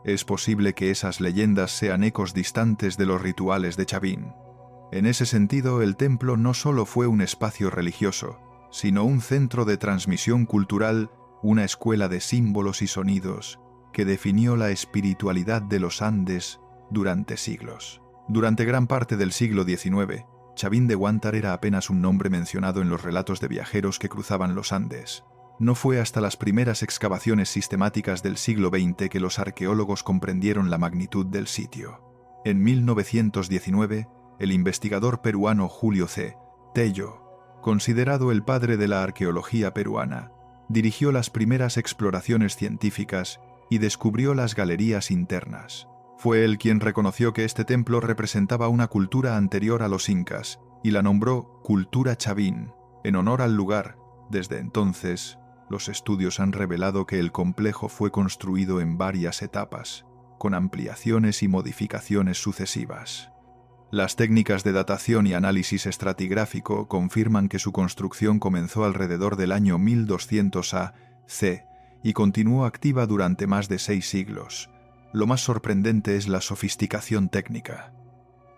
Es posible que esas leyendas sean ecos distantes de los rituales de Chavín. En ese sentido, el templo no solo fue un espacio religioso, sino un centro de transmisión cultural, una escuela de símbolos y sonidos que definió la espiritualidad de los Andes durante siglos. Durante gran parte del siglo XIX, Chavín de Huántar era apenas un nombre mencionado en los relatos de viajeros que cruzaban los Andes. No fue hasta las primeras excavaciones sistemáticas del siglo XX que los arqueólogos comprendieron la magnitud del sitio. En 1919, el investigador peruano Julio C. Tello, considerado el padre de la arqueología peruana, dirigió las primeras exploraciones científicas y descubrió las galerías internas. Fue él quien reconoció que este templo representaba una cultura anterior a los incas y la nombró Cultura Chavín, en honor al lugar. Desde entonces, los estudios han revelado que el complejo fue construido en varias etapas, con ampliaciones y modificaciones sucesivas. Las técnicas de datación y análisis estratigráfico confirman que su construcción comenzó alrededor del año 1200 a.C. y continuó activa durante más de 6 siglos. Lo más sorprendente es la sofisticación técnica.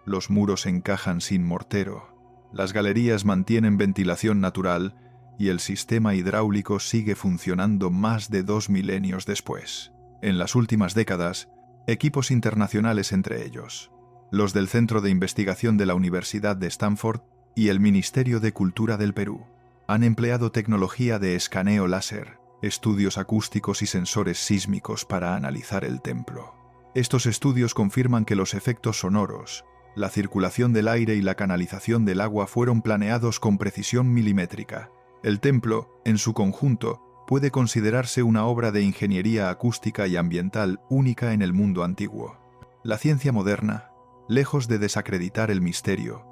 Los muros encajan sin mortero, las galerías mantienen ventilación natural y el sistema hidráulico sigue funcionando más de 2 milenios después. En las últimas décadas, equipos internacionales, entre ellos los del Centro de Investigación de la Universidad de Stanford y el Ministerio de Cultura del Perú, han empleado tecnología de escaneo láser, estudios acústicos y sensores sísmicos para analizar el templo. Estos estudios confirman que los efectos sonoros, la circulación del aire y la canalización del agua fueron planeados con precisión milimétrica. El templo, en su conjunto, puede considerarse una obra de ingeniería acústica y ambiental única en el mundo antiguo. La ciencia moderna, lejos de desacreditar el misterio,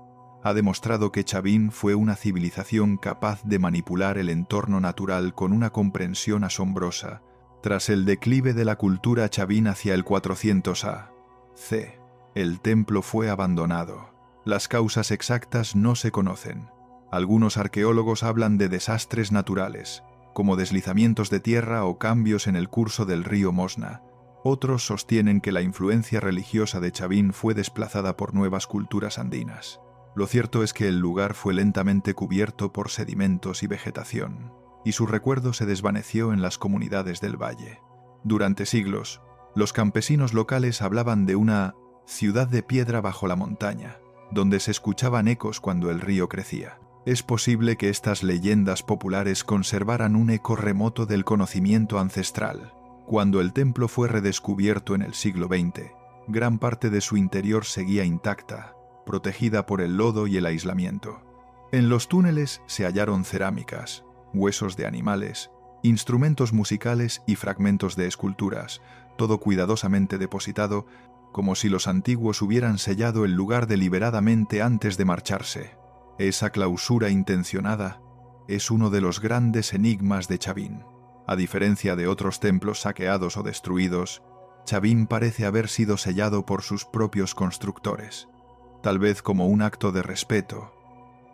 ha demostrado que Chavin fue una civilización capaz de manipular el entorno natural con una comprensión asombrosa. Tras el declive de la cultura Chavin hacia el 400 a.C., el templo fue abandonado. Las causas exactas no se conocen. Algunos arqueólogos hablan de desastres naturales, como deslizamientos de tierra o cambios en el curso del río Mosna. Otros sostienen que la influencia religiosa de Chavin fue desplazada por nuevas culturas andinas. Lo cierto es que el lugar fue lentamente cubierto por sedimentos y vegetación, y su recuerdo se desvaneció en las comunidades del valle. Durante siglos, los campesinos locales hablaban de una ciudad de piedra bajo la montaña, donde se escuchaban ecos cuando el río crecía. Es posible que estas leyendas populares conservaran un eco remoto del conocimiento ancestral. Cuando el templo fue redescubierto en el siglo XX, gran parte de su interior seguía intacta, protegida por el lodo y el aislamiento. En los túneles se hallaron cerámicas, huesos de animales, instrumentos musicales y fragmentos de esculturas, todo cuidadosamente depositado, como si los antiguos hubieran sellado el lugar deliberadamente antes de marcharse. Esa clausura intencionada es uno de los grandes enigmas de Chavin. A diferencia de otros templos saqueados o destruidos, Chavin parece haber sido sellado por sus propios constructores, tal vez como un acto de respeto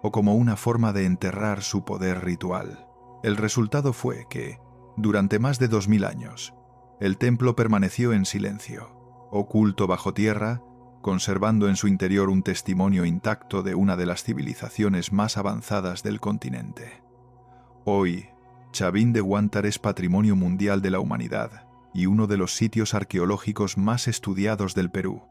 o como una forma de enterrar su poder ritual. El resultado fue que, durante más de 2000 años, el templo permaneció en silencio, oculto bajo tierra, conservando en su interior un testimonio intacto de una de las civilizaciones más avanzadas del continente. Hoy, Chavin de Huántar es patrimonio mundial de la humanidad y uno de los sitios arqueológicos más estudiados del Perú.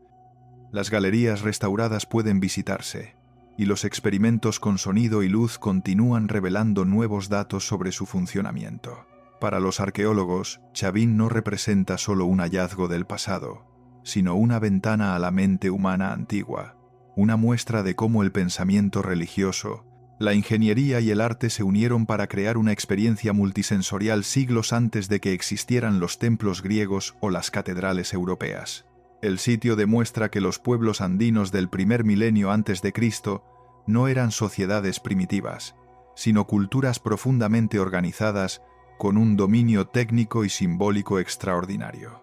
Las galerías restauradas pueden visitarse, y los experimentos con sonido y luz continúan revelando nuevos datos sobre su funcionamiento. Para los arqueólogos, Chavin no representa solo un hallazgo del pasado, sino una ventana a la mente humana antigua, una muestra de cómo el pensamiento religioso, la ingeniería y el arte se unieron para crear una experiencia multisensorial siglos antes de que existieran los templos griegos o las catedrales europeas. El sitio demuestra que los pueblos andinos del primer milenio antes de Cristo no eran sociedades primitivas, sino culturas profundamente organizadas con un dominio técnico y simbólico extraordinario.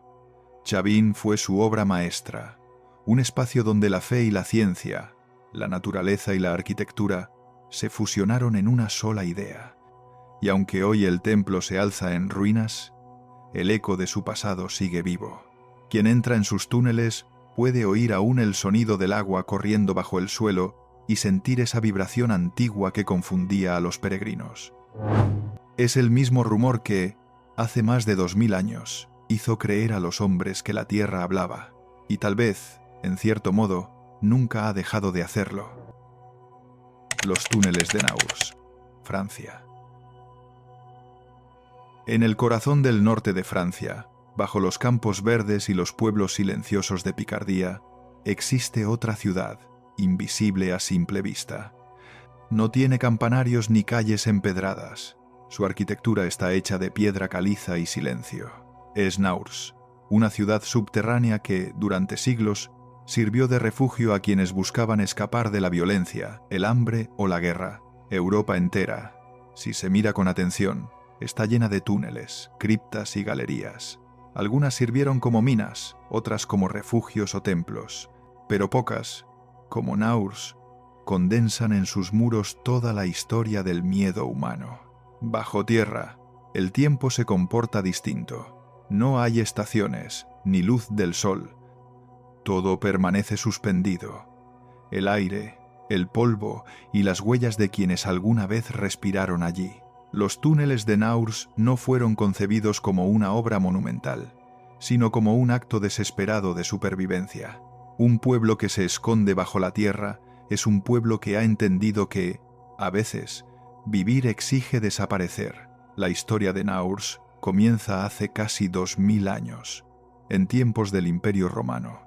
Chavin fue su obra maestra, un espacio donde la fe y la ciencia, la naturaleza y la arquitectura se fusionaron en una sola idea. Y aunque hoy el templo se alza en ruinas, el eco de su pasado sigue vivo. Quien entra en sus túneles puede oír aún el sonido del agua corriendo bajo el suelo y sentir esa vibración antigua que confundía a los peregrinos. Es el mismo rumor que, hace más de 2000 años, hizo creer a los hombres que la tierra hablaba, y tal vez, en cierto modo, nunca ha dejado de hacerlo. Los túneles de Naurs, Francia. En el corazón del norte de Francia, bajo los campos verdes y los pueblos silenciosos de Picardía, existe otra ciudad, invisible a simple vista. No tiene campanarios ni calles empedradas. Su arquitectura está hecha de piedra caliza y silencio. Es Naurs, una ciudad subterránea que, durante siglos, sirvió de refugio a quienes buscaban escapar de la violencia, el hambre o la guerra. Europa entera, si se mira con atención, está llena de túneles, criptas y galerías. Algunas sirvieron como minas, otras como refugios o templos, pero pocas, como Naurs, condensan en sus muros toda la historia del miedo humano. Bajo tierra, el tiempo se comporta distinto. No hay estaciones, ni luz del sol. Todo permanece suspendido. El aire, el polvo y las huellas de quienes alguna vez respiraron allí. Los túneles de Naurs no fueron concebidos como una obra monumental, sino como un acto desesperado de supervivencia. Un pueblo que se esconde bajo la tierra es un pueblo que ha entendido que, a veces, vivir exige desaparecer. La historia de Naurs comienza hace casi 2000 años, en tiempos del Imperio Romano.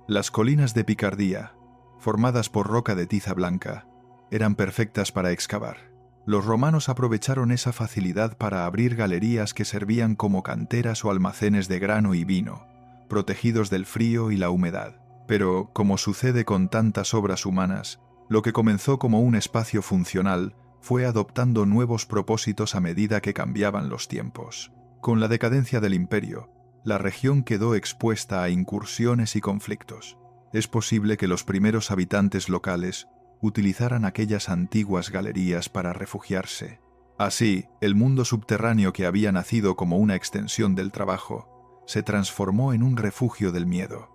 Las colinas de Picardía, formadas por roca de tiza blanca, eran perfectas para excavar. Los romanos aprovecharon esa facilidad para abrir galerías que servían como canteras o almacenes de grano y vino, protegidos del frío y la humedad. Pero, como sucede con tantas obras humanas, lo que comenzó como un espacio funcional fue adoptando nuevos propósitos a medida que cambiaban los tiempos. Con la decadencia del imperio, la región quedó expuesta a incursiones y conflictos. Es posible que los primeros habitantes locales utilizaran aquellas antiguas galerías para refugiarse. Así, el mundo subterráneo que había nacido como una extensión del trabajo, se transformó en un refugio del miedo.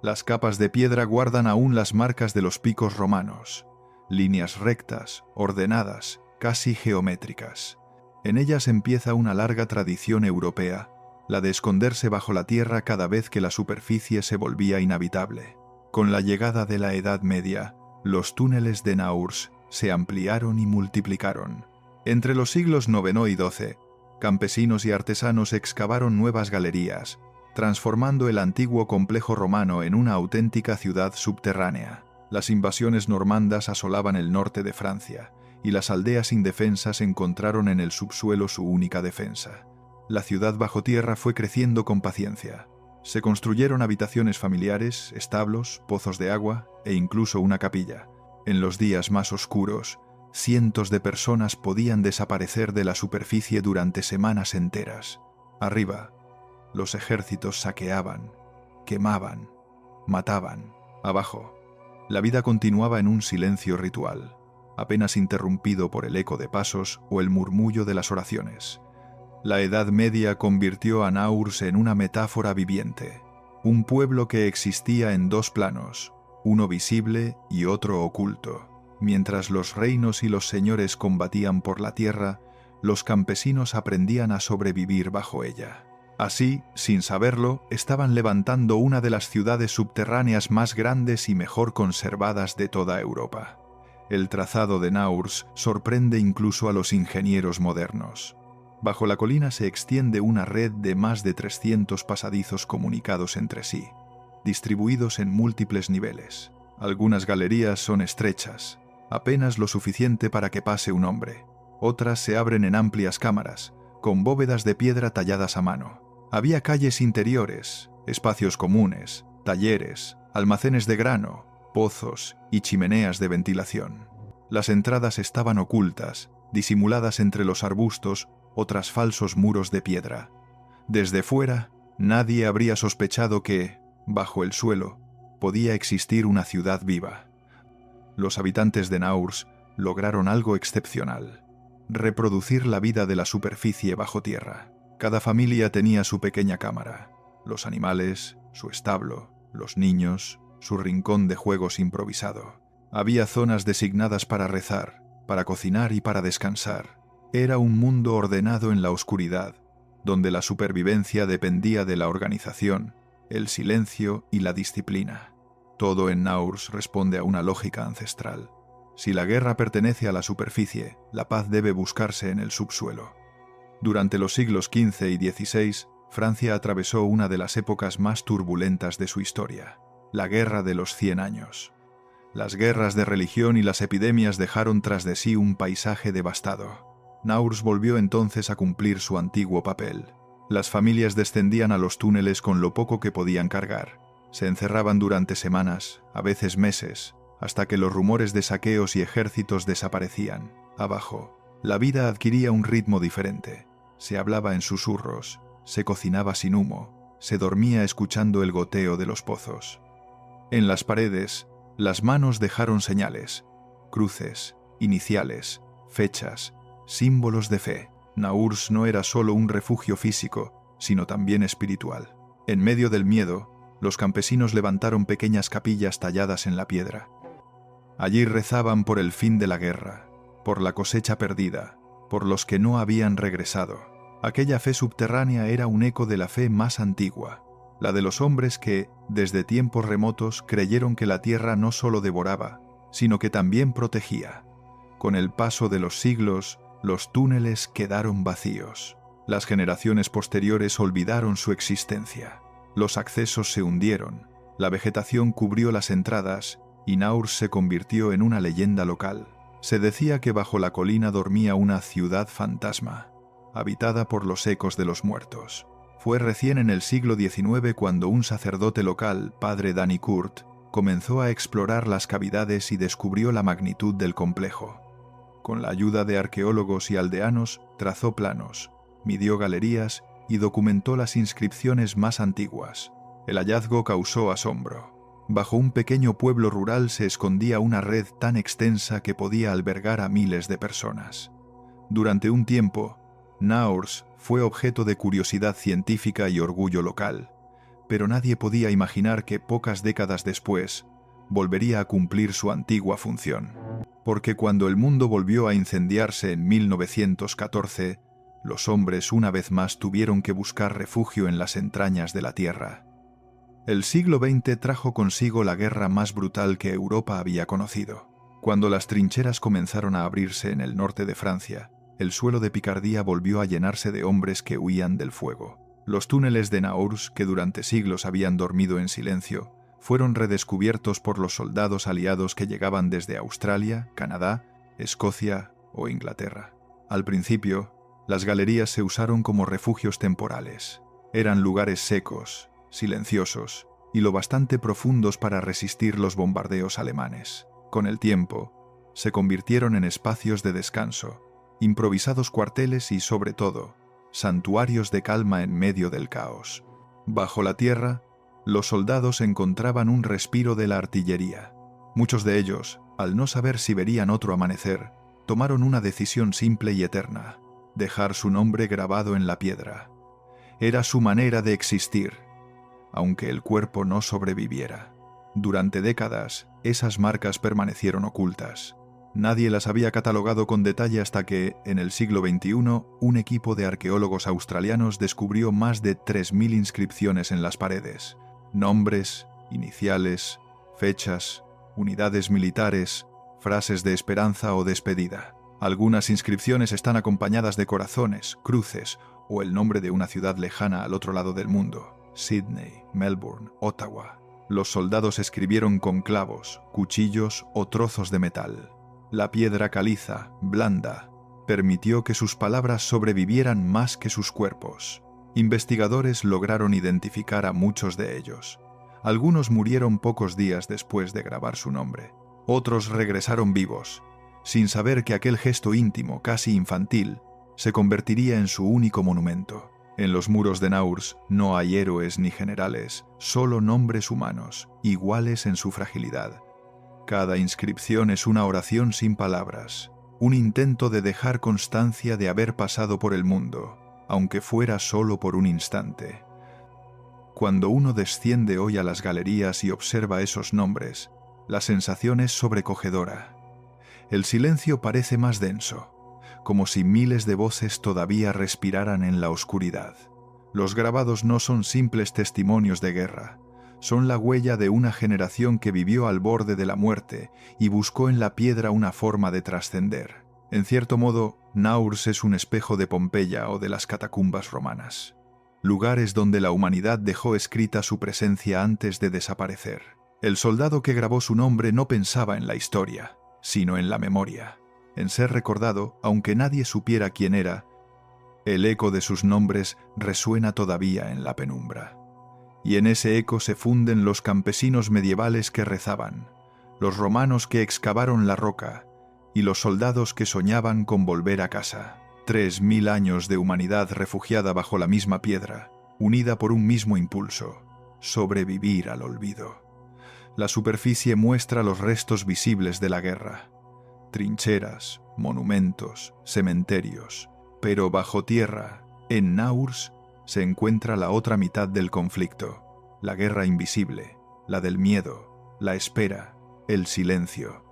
Las capas de piedra guardan aún las marcas de los picos romanos, líneas rectas, ordenadas, casi geométricas. En ellas empieza una larga tradición europea, la de esconderse bajo la tierra cada vez que la superficie se volvía inhabitable. Con la llegada de la Edad Media, los túneles de Naurs se ampliaron y multiplicaron. Entre los siglos IX y XII, campesinos y artesanos excavaron nuevas galerías, transformando el antiguo complejo romano en una auténtica ciudad subterránea. Las invasiones normandas asolaban el norte de Francia, y las aldeas indefensas encontraron en el subsuelo su única defensa. La ciudad bajo tierra fue creciendo con paciencia. Se construyeron habitaciones familiares, establos, pozos de agua e incluso una capilla. En los días más oscuros, cientos de personas podían desaparecer de la superficie durante semanas enteras. Arriba, los ejércitos saqueaban, quemaban, mataban. Abajo, la vida continuaba en un silencio ritual, apenas interrumpido por el eco de pasos o el murmullo de las oraciones. La Edad Media convirtió a Naurs en una metáfora viviente, un pueblo que existía en dos planos, uno visible y otro oculto. Mientras los reinos y los señores combatían por la tierra, los campesinos aprendían a sobrevivir bajo ella. Así, sin saberlo, estaban levantando una de las ciudades subterráneas más grandes y mejor conservadas de toda Europa. El trazado de Naurs sorprende incluso a los ingenieros modernos. Bajo la colina se extiende una red de más de 300 pasadizos comunicados entre sí, distribuidos en múltiples niveles. Algunas galerías son estrechas, apenas lo suficiente para que pase un hombre. Otras se abren en amplias cámaras, con bóvedas de piedra talladas a mano. Había calles interiores, espacios comunes, talleres, almacenes de grano, pozos y chimeneas de ventilación. Las entradas estaban ocultas, disimuladas entre los arbustos o tras falsos muros de piedra. Desde fuera, nadie habría sospechado que, bajo el suelo, podía existir una ciudad viva. Los habitantes de Naurs lograron algo excepcional: reproducir la vida de la superficie bajo tierra. Cada familia tenía su pequeña cámara, los animales, su establo, los niños, su rincón de juegos improvisado. Había zonas designadas para rezar, para cocinar y para descansar. Era un mundo ordenado en la oscuridad, donde la supervivencia dependía de la organización, el silencio y la disciplina. Todo en Naurs responde a una lógica ancestral. Si la guerra pertenece a la superficie, la paz debe buscarse en el subsuelo. Durante los siglos XV y XVI, Francia atravesó una de las épocas más turbulentas de su historia, la Guerra de los 100 años. Las guerras de religión y las epidemias dejaron tras de sí un paisaje devastado. Naurs volvió entonces a cumplir su antiguo papel. Las familias descendían a los túneles con lo poco que podían cargar. Se encerraban durante semanas, a veces meses, hasta que los rumores de saqueos y ejércitos desaparecían. Abajo, la vida adquiría un ritmo diferente. Se hablaba en susurros, se cocinaba sin humo, se dormía escuchando el goteo de los pozos. En las paredes, las manos dejaron señales, cruces, iniciales, fechas, símbolos de fe. Naurs no era solo un refugio físico, sino también espiritual. En medio del miedo, los campesinos levantaron pequeñas capillas talladas en la piedra. Allí rezaban por el fin de la guerra, por la cosecha perdida, por los que no habían regresado. Aquella fe subterránea era un eco de la fe más antigua, la de los hombres que, desde tiempos remotos, creyeron que la tierra no solo devoraba, sino que también protegía. Con el paso de los siglos, los túneles quedaron vacíos. Las generaciones posteriores olvidaron su existencia. Los accesos se hundieron, la vegetación cubrió las entradas y Naurs se convirtió en una leyenda local. Se decía que bajo la colina dormía una ciudad fantasma, habitada por los ecos de los muertos. Fue recién en el siglo XIX cuando un sacerdote local, padre Danny Kurt, comenzó a explorar las cavidades y descubrió la magnitud del complejo. Con la ayuda de arqueólogos y aldeanos, trazó planos, midió galerías y documentó las inscripciones más antiguas. El hallazgo causó asombro. Bajo un pequeño pueblo rural se escondía una red tan extensa que podía albergar a miles de personas. Durante un tiempo, Naurs fue objeto de curiosidad científica y orgullo local, pero nadie podía imaginar que pocas décadas después volvería a cumplir su antigua función. Porque cuando el mundo volvió a incendiarse en 1914, los hombres una vez más tuvieron que buscar refugio en las entrañas de la tierra. El siglo XX trajo consigo la guerra más brutal que Europa había conocido. Cuando las trincheras comenzaron a abrirse en el norte de Francia, el suelo de Picardía volvió a llenarse de hombres que huían del fuego. Los túneles de Naurs, que durante siglos habían dormido en silencio, fueron redescubiertos por los soldados aliados que llegaban desde Australia, Canadá, Escocia o Inglaterra. Al principio, las galerías se usaron como refugios temporales. Eran lugares secos, silenciosos y lo bastante profundos para resistir los bombardeos alemanes. Con el tiempo, se convirtieron en espacios de descanso, improvisados cuarteles y, sobre todo, santuarios de calma en medio del caos. Bajo la tierra, los soldados encontraban un respiro de la artillería. Muchos de ellos, al no saber si verían otro amanecer, tomaron una decisión simple y eterna: dejar su nombre grabado en la piedra. Era su manera de existir, aunque el cuerpo no sobreviviera. Durante décadas, esas marcas permanecieron ocultas. Nadie las había catalogado con detalle hasta que, en el siglo XXI, un equipo de arqueólogos australianos descubrió más de 3.000 inscripciones en las paredes. Nombres, iniciales, fechas, unidades militares, frases de esperanza o despedida. Algunas inscripciones están acompañadas de corazones, cruces o el nombre de una ciudad lejana al otro lado del mundo: Sydney, Melbourne, Ottawa. Los soldados escribieron con clavos, cuchillos o trozos de metal. La piedra caliza, blanda, permitió que sus palabras sobrevivieran más que sus cuerpos. Investigadores lograron identificar a muchos de ellos. Algunos murieron pocos días después de grabar su nombre. Otros regresaron vivos, sin saber que aquel gesto íntimo, casi infantil, se convertiría en su único monumento. En los muros de Naurs no hay héroes ni generales, solo nombres humanos, iguales en su fragilidad. Cada inscripción es una oración sin palabras, un intento de dejar constancia de haber pasado por el mundo, aunque fuera solo por un instante. Cuando uno desciende hoy a las galerías y observa esos nombres, la sensación es sobrecogedora. El silencio parece más denso, como si miles de voces todavía respiraran en la oscuridad. Los grabados no son simples testimonios de guerra, son la huella de una generación que vivió al borde de la muerte y buscó en la piedra una forma de trascender. En cierto modo, Naurs es un espejo de Pompeya o de las catacumbas romanas, lugares donde la humanidad dejó escrita su presencia antes de desaparecer. El soldado que grabó su nombre no pensaba en la historia, sino en la memoria, en ser recordado, aunque nadie supiera quién era. El eco de sus nombres resuena todavía en la penumbra. Y en ese eco se funden los campesinos medievales que rezaban, los romanos que excavaron la roca y los soldados que soñaban con volver a casa. 3.000 años de humanidad refugiada bajo la misma piedra, unida por un mismo impulso: sobrevivir al olvido. La superficie muestra los restos visibles de la guerra: trincheras, monumentos, cementerios. Pero bajo tierra, en Naurs, se encuentra la otra mitad del conflicto, la guerra invisible, la del miedo, la espera, el silencio.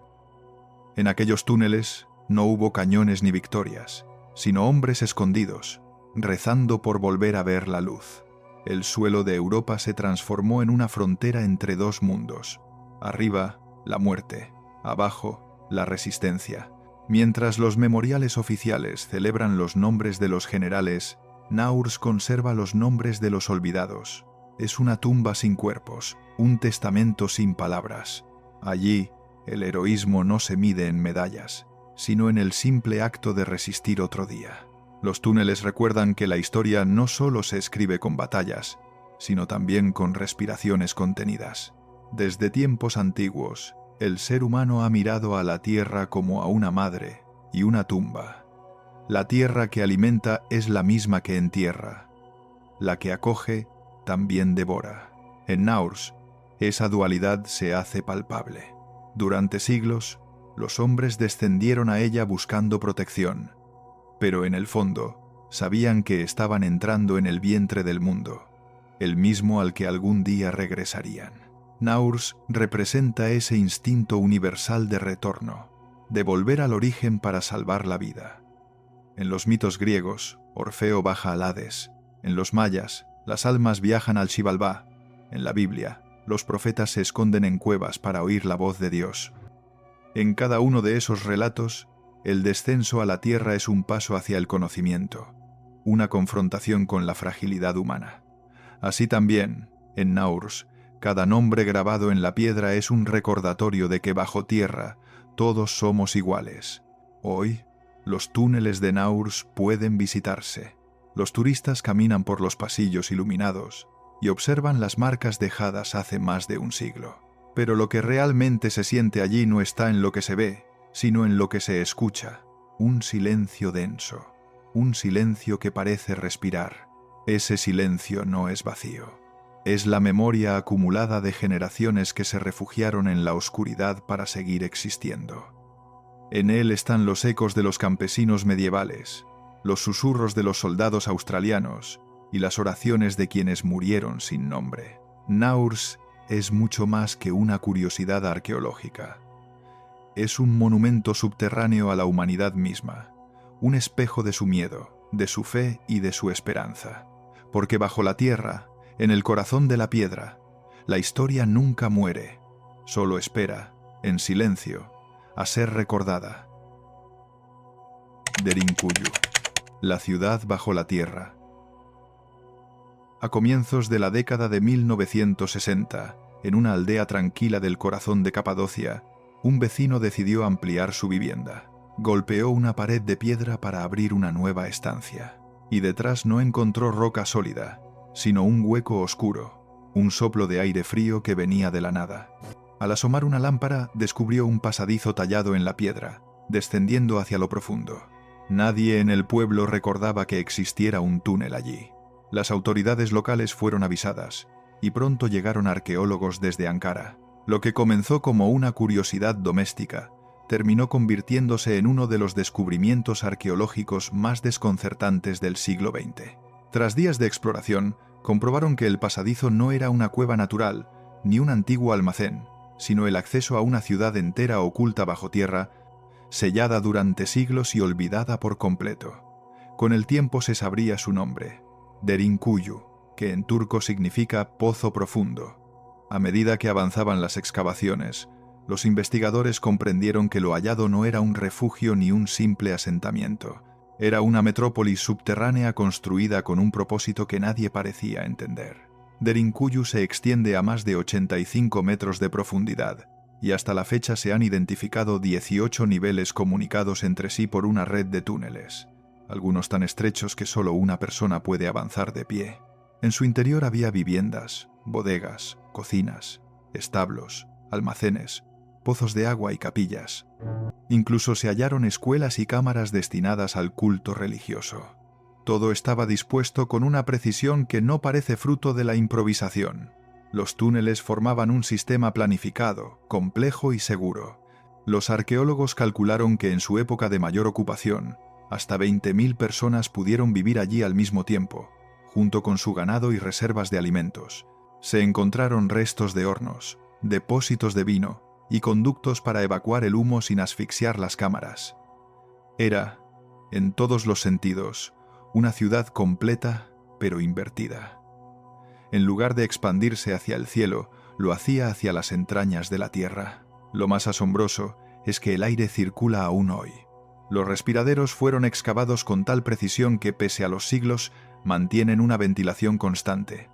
En aquellos túneles no hubo cañones ni victorias, sino hombres escondidos, rezando por volver a ver la luz. El suelo de Europa se transformó en una frontera entre dos mundos. Arriba, la muerte; abajo, la resistencia. Mientras los memoriales oficiales celebran los nombres de los generales, Naurs conserva los nombres de los olvidados. Es una tumba sin cuerpos, un testamento sin palabras. Allí, el heroísmo no se mide en medallas, sino en el simple acto de resistir otro día. Los túneles recuerdan que la historia no solo se escribe con batallas, sino también con respiraciones contenidas. Desde tiempos antiguos, el ser humano ha mirado a la tierra como a una madre y una tumba. La tierra que alimenta es la misma que entierra. La que acoge también devora. En Naurs, esa dualidad se hace palpable. Durante siglos, los hombres descendieron a ella buscando protección, pero en el fondo sabían que estaban entrando en el vientre del mundo, el mismo al que algún día regresarían. Naurs representa ese instinto universal de retorno, de volver al origen para salvar la vida. En los mitos griegos, Orfeo baja al Hades; en los mayas, las almas viajan al Xibalbá; en la Biblia, los profetas se esconden en cuevas para oír la voz de Dios. En cada uno de esos relatos, el descenso a la tierra es un paso hacia el conocimiento, una confrontación con la fragilidad humana. Así también, en Naurs, cada nombre grabado en la piedra es un recordatorio de que bajo tierra todos somos iguales. Hoy, los túneles de Naurs pueden visitarse. Los turistas caminan por los pasillos iluminados y observan las marcas dejadas hace más de un siglo. Pero lo que realmente se siente allí no está en lo que se ve, sino en lo que se escucha. Un silencio denso, un silencio que parece respirar. Ese silencio no es vacío. Es la memoria acumulada de generaciones que se refugiaron en la oscuridad para seguir existiendo. En él están los ecos de los campesinos medievales, los susurros de los soldados australianos y las oraciones de quienes murieron sin nombre. Naurs es mucho más que una curiosidad arqueológica. Es un monumento subterráneo a la humanidad misma, un espejo de su miedo, de su fe y de su esperanza. Porque bajo la tierra, en el corazón de la piedra, la historia nunca muere, solo espera, en silencio, a ser recordada. Derinkuyu, la ciudad bajo la tierra. A comienzos de la década de 1960, en una aldea tranquila del corazón de Capadocia, un vecino decidió ampliar su vivienda. Golpeó una pared de piedra para abrir una nueva estancia, y detrás no encontró roca sólida, sino un hueco oscuro, un soplo de aire frío que venía de la nada. Al asomar una lámpara, descubrió un pasadizo tallado en la piedra, descendiendo hacia lo profundo. Nadie en el pueblo recordaba que existiera un túnel allí. Las autoridades locales fueron avisadas, y pronto llegaron arqueólogos desde Ankara. Lo que comenzó como una curiosidad doméstica, terminó convirtiéndose en uno de los descubrimientos arqueológicos más desconcertantes del siglo XX. Tras días de exploración, comprobaron que el pasadizo no era una cueva natural, ni un antiguo almacén, sino el acceso a una ciudad entera oculta bajo tierra, sellada durante siglos y olvidada por completo. Con el tiempo se sabría su nombre, Derinkuyu, que en turco significa pozo profundo. A medida que avanzaban las excavaciones, los investigadores comprendieron que lo hallado no era un refugio ni un simple asentamiento. Era una metrópolis subterránea construida con un propósito que nadie parecía entender. Derinkuyu se extiende a más de 85 metros de profundidad, y hasta la fecha se han identificado 18 niveles comunicados entre sí por una red de túneles, algunos tan estrechos que solo una persona puede avanzar de pie. En su interior había viviendas, bodegas, cocinas, establos, almacenes, pozos de agua y capillas. Incluso se hallaron escuelas y cámaras destinadas al culto religioso. Todo estaba dispuesto con una precisión que no parece fruto de la improvisación. Los túneles formaban un sistema planificado, complejo y seguro. Los arqueólogos calcularon que en su época de mayor ocupación, hasta 20.000 personas pudieron vivir allí al mismo tiempo, junto con su ganado y reservas de alimentos. Se encontraron restos de hornos, depósitos de vino y conductos para evacuar el humo sin asfixiar las cámaras. Era En todos los sentidos, una ciudad completa pero invertida. En lugar de expandirse hacia el cielo, lo hacía hacia las entrañas de la tierra. Lo más asombroso es que el aire circula aún hoy. Los respiraderos fueron excavados con tal precisión que, pese a los siglos, mantienen una ventilación constante.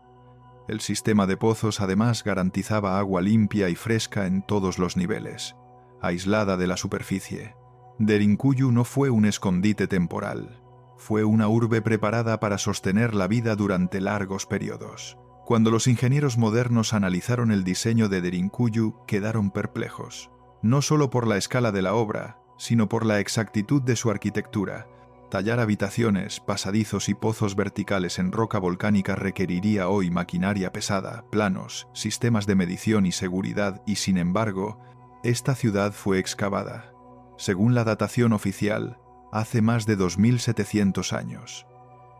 El sistema de pozos además garantizaba agua limpia y fresca en todos los niveles, aislada de la superficie. Derinkuyu no fue un escondite temporal, fue una urbe preparada para sostener la vida durante largos periodos. Cuando los ingenieros modernos analizaron el diseño de Derinkuyu, quedaron perplejos, no solo por la escala de la obra, sino por la exactitud de su arquitectura. Tallar habitaciones, pasadizos y pozos verticales en roca volcánica requeriría hoy maquinaria pesada, planos, sistemas de medición y seguridad, y sin embargo, esta ciudad fue excavada, según la datación oficial, hace más de 2700 años.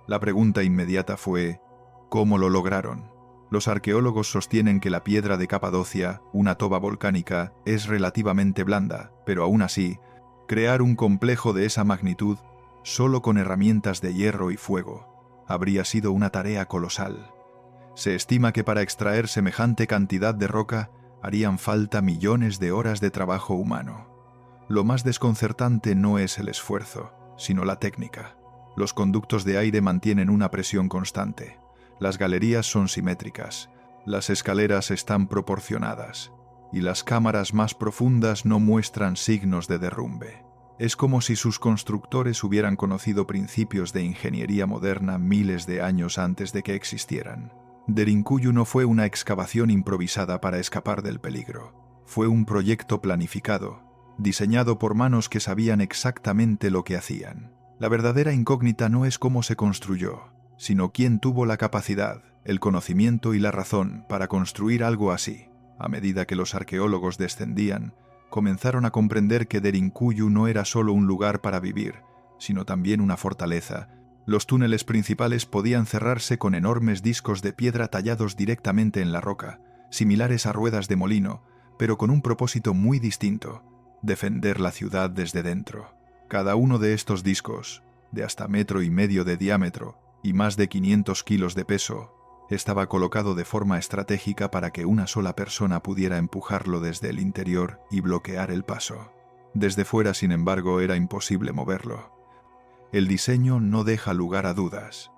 La pregunta inmediata fue, ¿cómo lo lograron? Los arqueólogos sostienen que la piedra de Capadocia, una toba volcánica, es relativamente blanda, pero aún así, crear un complejo de esa magnitud, solo con herramientas de hierro y fuego, habría sido una tarea colosal. Se estima que para extraer semejante cantidad de roca harían falta millones de horas de trabajo humano. Lo más desconcertante no es el esfuerzo, sino la técnica. Los conductos de aire mantienen una presión constante. Las galerías son simétricas, las escaleras están proporcionadas, y las cámaras más profundas no muestran signos de derrumbe. Es como si sus constructores hubieran conocido principios de ingeniería moderna miles de años antes de que existieran. Derinkuyu no fue una excavación improvisada para escapar del peligro. Fue un proyecto planificado, diseñado por manos que sabían exactamente lo que hacían. La verdadera incógnita no es cómo se construyó, sino quién tuvo la capacidad, el conocimiento y la razón para construir algo así. A medida que los arqueólogos descendían, comenzaron a comprender que Derinkuyu no era solo un lugar para vivir, sino también una fortaleza. Los túneles principales podían cerrarse con enormes discos de piedra tallados directamente en la roca, similares a ruedas de molino, pero con un propósito muy distinto: defender la ciudad desde dentro. Cada uno de estos discos, de hasta 1,5 metros de diámetro y más de 500 kilos de peso, estaba colocado de forma estratégica para que una sola persona pudiera empujarlo desde el interior y bloquear el paso. Desde fuera, sin embargo, era imposible moverlo. El diseño no deja lugar a dudas.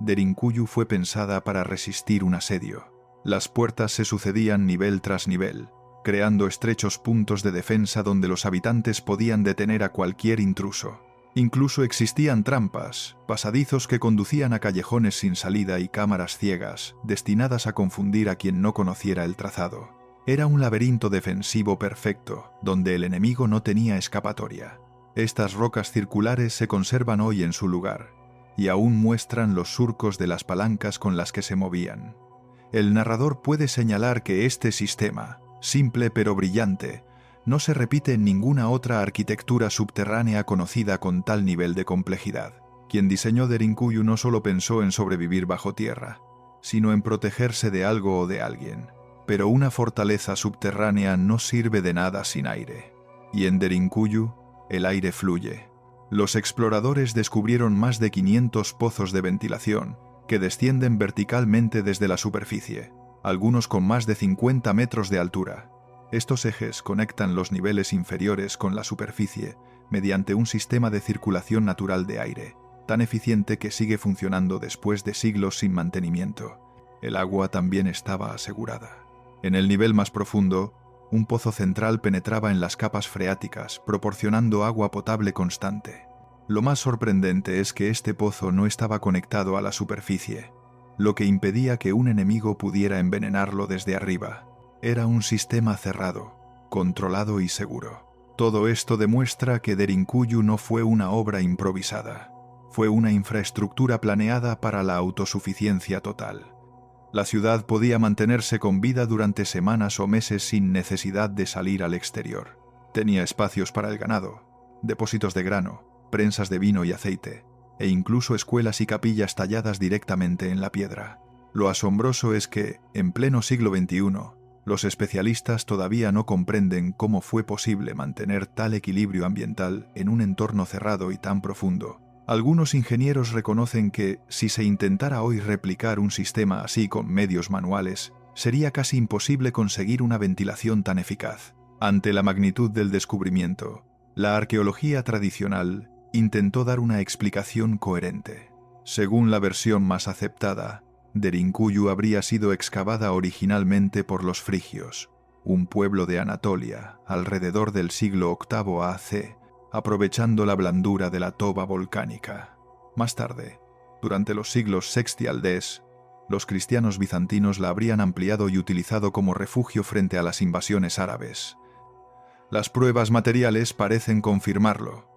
Derinkuyu fue pensada para resistir un asedio. Las puertas se sucedían nivel tras nivel, creando estrechos puntos de defensa donde los habitantes podían detener a cualquier intruso. Incluso existían trampas, pasadizos que conducían a callejones sin salida y cámaras ciegas, destinadas a confundir a quien no conociera el trazado. Era un laberinto defensivo perfecto, donde el enemigo no tenía escapatoria. Estas rocas circulares se conservan hoy en su lugar, y aún muestran los surcos de las palancas con las que se movían. El narrador puede señalar que este sistema, simple pero brillante, no se repite en ninguna otra arquitectura subterránea conocida con tal nivel de complejidad. Quien diseñó Derinkuyu no solo pensó en sobrevivir bajo tierra, sino en protegerse de algo o de alguien. Pero una fortaleza subterránea no sirve de nada sin aire. Y en Derinkuyu, el aire fluye. Los exploradores descubrieron más de 500 pozos de ventilación que descienden verticalmente desde la superficie, algunos con más de 50 metros de altura. Estos ejes conectan los niveles inferiores con la superficie mediante un sistema de circulación natural de aire, tan eficiente que sigue funcionando después de siglos sin mantenimiento. El agua también estaba asegurada. En el nivel más profundo, un pozo central penetraba en las capas freáticas, proporcionando agua potable constante. Lo más sorprendente es que este pozo no estaba conectado a la superficie, lo que impedía que un enemigo pudiera envenenarlo desde arriba. Era un sistema cerrado, controlado y seguro. Todo esto demuestra que Derinkuyu no fue una obra improvisada. Fue una infraestructura planeada para la autosuficiencia total. La ciudad podía mantenerse con vida durante semanas o meses sin necesidad de salir al exterior. Tenía espacios para el ganado, depósitos de grano, prensas de vino y aceite, e incluso escuelas y capillas talladas directamente en la piedra. Lo asombroso es que, en pleno siglo XXI, Los especialistas todavía no comprenden cómo fue posible mantener tal equilibrio ambiental en un entorno cerrado y tan profundo. Algunos ingenieros reconocen que, si se intentara hoy replicar un sistema así con medios manuales, sería casi imposible conseguir una ventilación tan eficaz. Ante la magnitud del descubrimiento, la arqueología tradicional intentó dar una explicación coherente. Según la versión más aceptada, Derinkuyu habría sido excavada originalmente por los frigios, un pueblo de Anatolia, alrededor del siglo VIII a.C., aprovechando la blandura de la toba volcánica. Más tarde, durante los siglos VI y Aldés, los cristianos bizantinos la habrían ampliado y utilizado como refugio frente a las invasiones árabes. Las pruebas materiales parecen confirmarlo.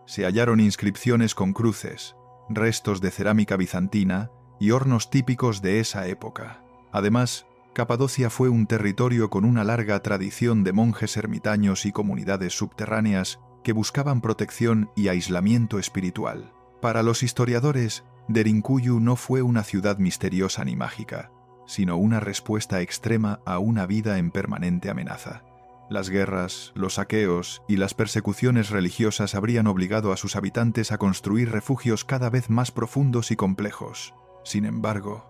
Se hallaron inscripciones con cruces, restos de cerámica bizantina y hornos típicos de esa época. Además, Capadocia fue un territorio con una larga tradición de monjes ermitaños y comunidades subterráneas que buscaban protección y aislamiento espiritual. Para los historiadores, Derinkuyu no fue una ciudad misteriosa ni mágica, sino una respuesta extrema a una vida en permanente amenaza. Las guerras, los saqueos y las persecuciones religiosas habrían obligado a sus habitantes a construir refugios cada vez más profundos y complejos. Sin embargo,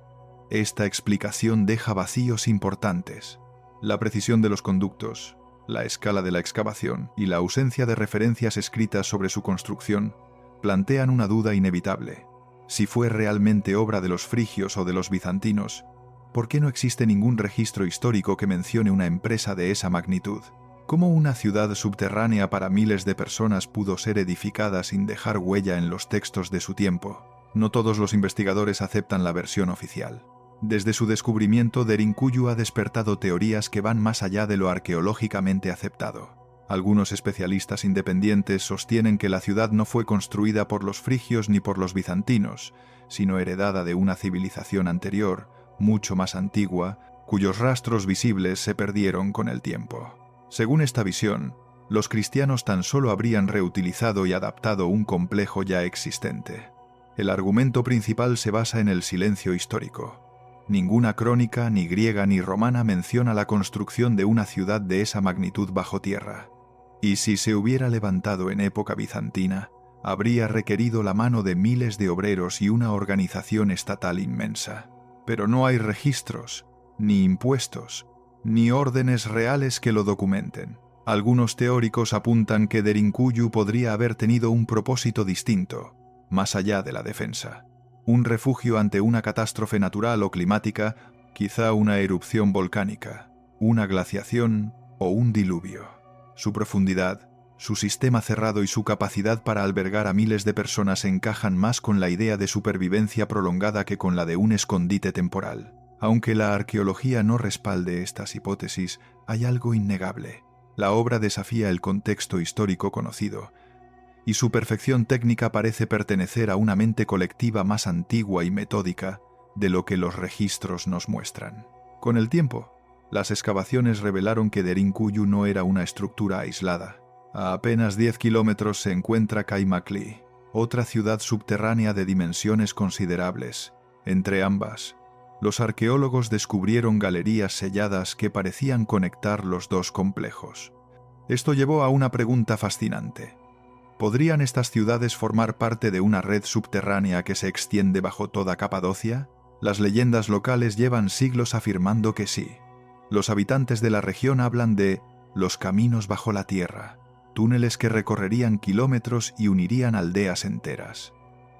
esta explicación deja vacíos importantes. La precisión de los conductos, la escala de la excavación y la ausencia de referencias escritas sobre su construcción plantean una duda inevitable. Si fue realmente obra de los frigios o de los bizantinos, ¿por qué no existe ningún registro histórico que mencione una empresa de esa magnitud? ¿Cómo una ciudad subterránea para miles de personas pudo ser edificada sin dejar huella en los textos de su tiempo? No todos los investigadores aceptan la versión oficial. Desde su descubrimiento, Derinkuyu ha despertado teorías que van más allá de lo arqueológicamente aceptado. Algunos especialistas independientes sostienen que la ciudad no fue construida por los frigios ni por los bizantinos, sino heredada de una civilización anterior, mucho más antigua, cuyos rastros visibles se perdieron con el tiempo. Según esta visión, los cristianos tan solo habrían reutilizado y adaptado un complejo ya existente. El argumento principal se basa en el silencio histórico. Ninguna crónica, ni griega ni romana, menciona la construcción de una ciudad de esa magnitud bajo tierra. Y si se hubiera levantado en época bizantina, habría requerido la mano de miles de obreros y una organización estatal inmensa. Pero no hay registros, ni impuestos, ni órdenes reales que lo documenten. Algunos teóricos apuntan que Derinkuyu podría haber tenido un propósito distinto, más allá de la defensa. Un refugio ante una catástrofe natural o climática, quizá una erupción volcánica, una glaciación o un diluvio. Su profundidad, su sistema cerrado y su capacidad para albergar a miles de personas encajan más con la idea de supervivencia prolongada que con la de un escondite temporal. Aunque la arqueología no respalde estas hipótesis, hay algo innegable. La obra desafía el contexto histórico conocido, y su perfección técnica parece pertenecer a una mente colectiva más antigua y metódica de lo que los registros nos muestran. Con el tiempo, las excavaciones revelaron que Derinkuyu no era una estructura aislada. A apenas 10 kilómetros se encuentra Kaimakli, otra ciudad subterránea de dimensiones considerables. Entre ambas, los arqueólogos descubrieron galerías selladas que parecían conectar los dos complejos. Esto llevó a una pregunta fascinante. ¿Podrían estas ciudades formar parte de una red subterránea que se extiende bajo toda Capadocia? Las leyendas locales llevan siglos afirmando que sí. Los habitantes de la región hablan de los caminos bajo la tierra, túneles que recorrerían kilómetros y unirían aldeas enteras.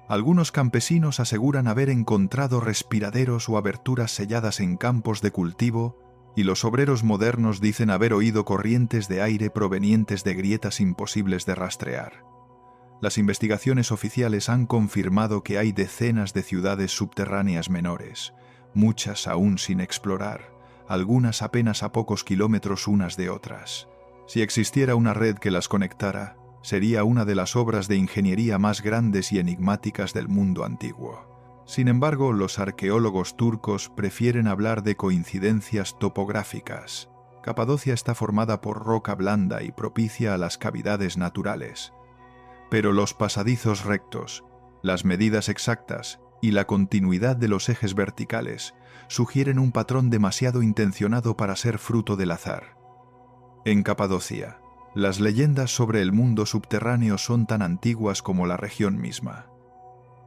Algunos campesinos aseguran haber encontrado respiraderos o aberturas selladas en campos de cultivo, y los obreros modernos dicen haber oído corrientes de aire provenientes de grietas imposibles de rastrear. Las investigaciones oficiales han confirmado que hay decenas de ciudades subterráneas menores, muchas aún sin explorar, algunas apenas a pocos kilómetros unas de otras. Si existiera una red que las conectara, sería una de las obras de ingeniería más grandes y enigmáticas del mundo antiguo. Sin embargo, los arqueólogos turcos prefieren hablar de coincidencias topográficas. Capadocia está formada por roca blanda y propicia a las cavidades naturales. Pero los pasadizos rectos, las medidas exactas y la continuidad de los ejes verticales sugieren un patrón demasiado intencionado para ser fruto del azar. En Capadocia, las leyendas sobre el mundo subterráneo son tan antiguas como la región misma.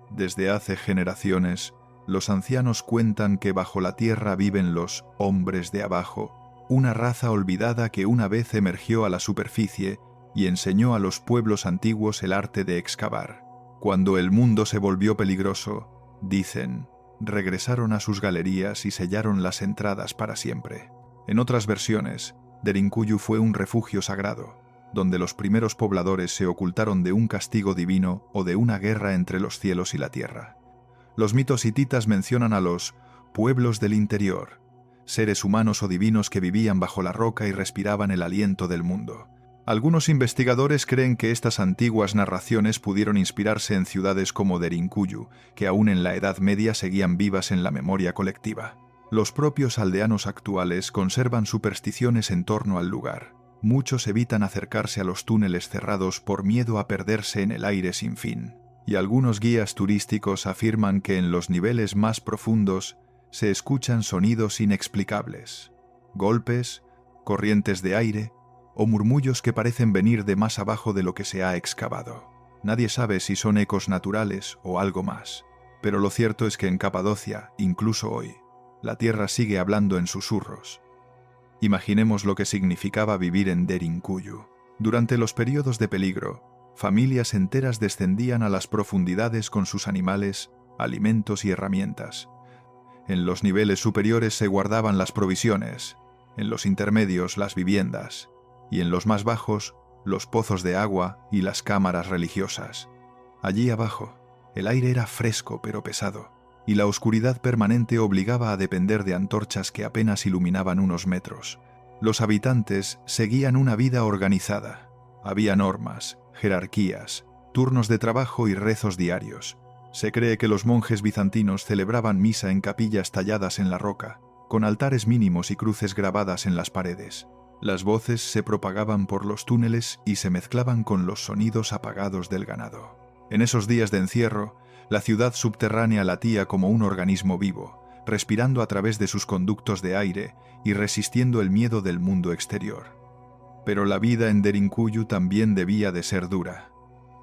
Desde hace generaciones, los ancianos cuentan que bajo la tierra viven los hombres de abajo, una raza olvidada que una vez emergió a la superficie y enseñó a los pueblos antiguos el arte de excavar. Cuando el mundo se volvió peligroso, dicen, regresaron a sus galerías y sellaron las entradas para siempre. En otras versiones, Derinkuyu fue un refugio sagrado, donde los primeros pobladores se ocultaron de un castigo divino o de una guerra entre los cielos y la tierra. Los mitos hititas mencionan a los pueblos del interior, seres humanos o divinos que vivían bajo la roca y respiraban el aliento del mundo. Algunos investigadores creen que estas antiguas narraciones pudieron inspirarse en ciudades como Derinkuyu, que aún en la Edad Media seguían vivas en la memoria colectiva. Los propios aldeanos actuales conservan supersticiones en torno al lugar. Muchos evitan acercarse a los túneles cerrados por miedo a perderse en el aire sin fin. Y algunos guías turísticos afirman que en los niveles más profundos se escuchan sonidos inexplicables, golpes, corrientes de aire o murmullos que parecen venir de más abajo de lo que se ha excavado. Nadie sabe si son ecos naturales o algo más, pero lo cierto es que en Capadocia, incluso hoy, la tierra sigue hablando en susurros. Imaginemos lo que significaba vivir en Derinkuyu. Durante los periodos de peligro, familias enteras descendían a las profundidades con sus animales, alimentos y herramientas. En los niveles superiores se guardaban las provisiones, en los intermedios las viviendas, y en los más bajos los pozos de agua y las cámaras religiosas. Allí abajo, el aire era fresco pero pesado, y la oscuridad permanente obligaba a depender de antorchas que apenas iluminaban unos metros. Los habitantes seguían una vida organizada. Había normas, jerarquías, turnos de trabajo y rezos diarios. Se cree que los monjes bizantinos celebraban misa en capillas talladas en la roca, con altares mínimos y cruces grabadas en las paredes. Las voces se propagaban por los túneles y se mezclaban con los sonidos apagados del ganado. En esos días de encierro, la ciudad subterránea latía como un organismo vivo, respirando a través de sus conductos de aire y resistiendo el miedo del mundo exterior. Pero la vida en Derinkuyu también debía de ser dura.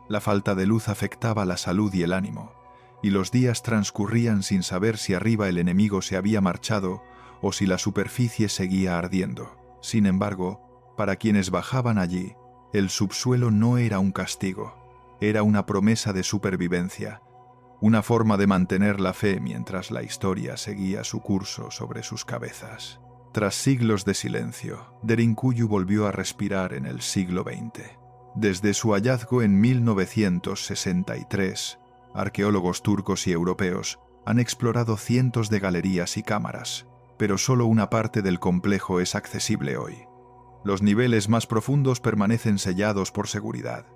La falta de luz afectaba la salud y el ánimo, y los días transcurrían sin saber si arriba el enemigo se había marchado o si la superficie seguía ardiendo. Sin embargo, para quienes bajaban allí, el subsuelo no era un castigo, era una promesa de supervivencia, una forma de mantener la fe mientras la historia seguía su curso sobre sus cabezas. Tras siglos de silencio, Derinkuyu volvió a respirar en el siglo XX. Desde su hallazgo en 1963, arqueólogos turcos y europeos han explorado cientos de galerías y cámaras, pero solo una parte del complejo es accesible hoy. Los niveles más profundos permanecen sellados por seguridad.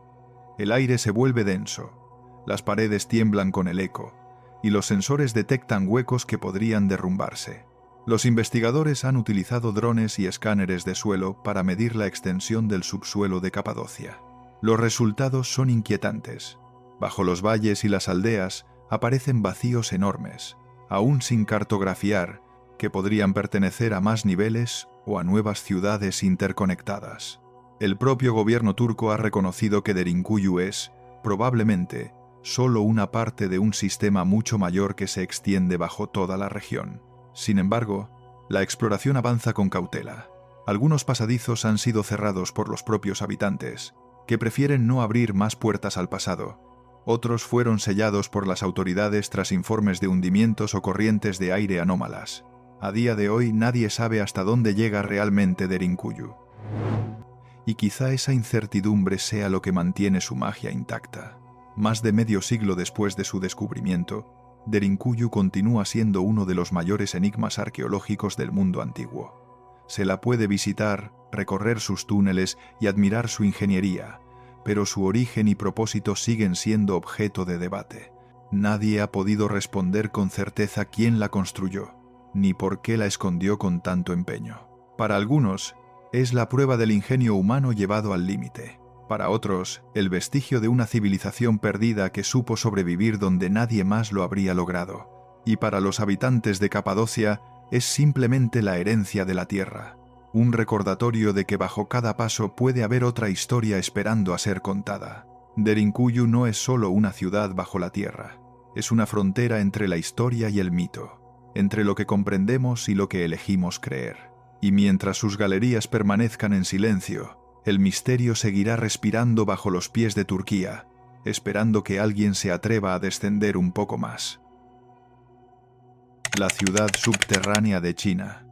El aire se vuelve denso, las paredes tiemblan con el eco, y los sensores detectan huecos que podrían derrumbarse. Los investigadores han utilizado drones y escáneres de suelo para medir la extensión del subsuelo de Capadocia. Los resultados son inquietantes. Bajo los valles y las aldeas aparecen vacíos enormes, aún sin cartografiar, que podrían pertenecer a más niveles o a nuevas ciudades interconectadas. El propio gobierno turco ha reconocido que Derinkuyu es, probablemente, solo una parte de un sistema mucho mayor que se extiende bajo toda la región. Sin embargo, la exploración avanza con cautela. Algunos pasadizos han sido cerrados por los propios habitantes, que prefieren no abrir más puertas al pasado. Otros fueron sellados por las autoridades tras informes de hundimientos o corrientes de aire anómalas. A día de hoy nadie sabe hasta dónde llega realmente Derinkuyu. Y quizá esa incertidumbre sea lo que mantiene su magia intacta. Más de medio siglo después de su descubrimiento, Derinkuyu continúa siendo uno de los mayores enigmas arqueológicos del mundo antiguo. Se la puede visitar, recorrer sus túneles y admirar su ingeniería, pero su origen y propósito siguen siendo objeto de debate. Nadie ha podido responder con certeza quién la construyó, ni por qué la escondió con tanto empeño. Para algunos, es la prueba del ingenio humano llevado al límite. Para otros, el vestigio de una civilización perdida que supo sobrevivir donde nadie más lo habría logrado. Y para los habitantes de Capadocia, es simplemente la herencia de la tierra, un recordatorio de que bajo cada paso puede haber otra historia esperando a ser contada. Derinkuyu no es solo una ciudad bajo la tierra, es una frontera entre la historia y el mito, entre lo que comprendemos y lo que elegimos creer. Y mientras sus galerías permanezcan en silencio, el misterio seguirá respirando bajo los pies de Turquía, esperando que alguien se atreva a descender un poco más. La ciudad subterránea de China.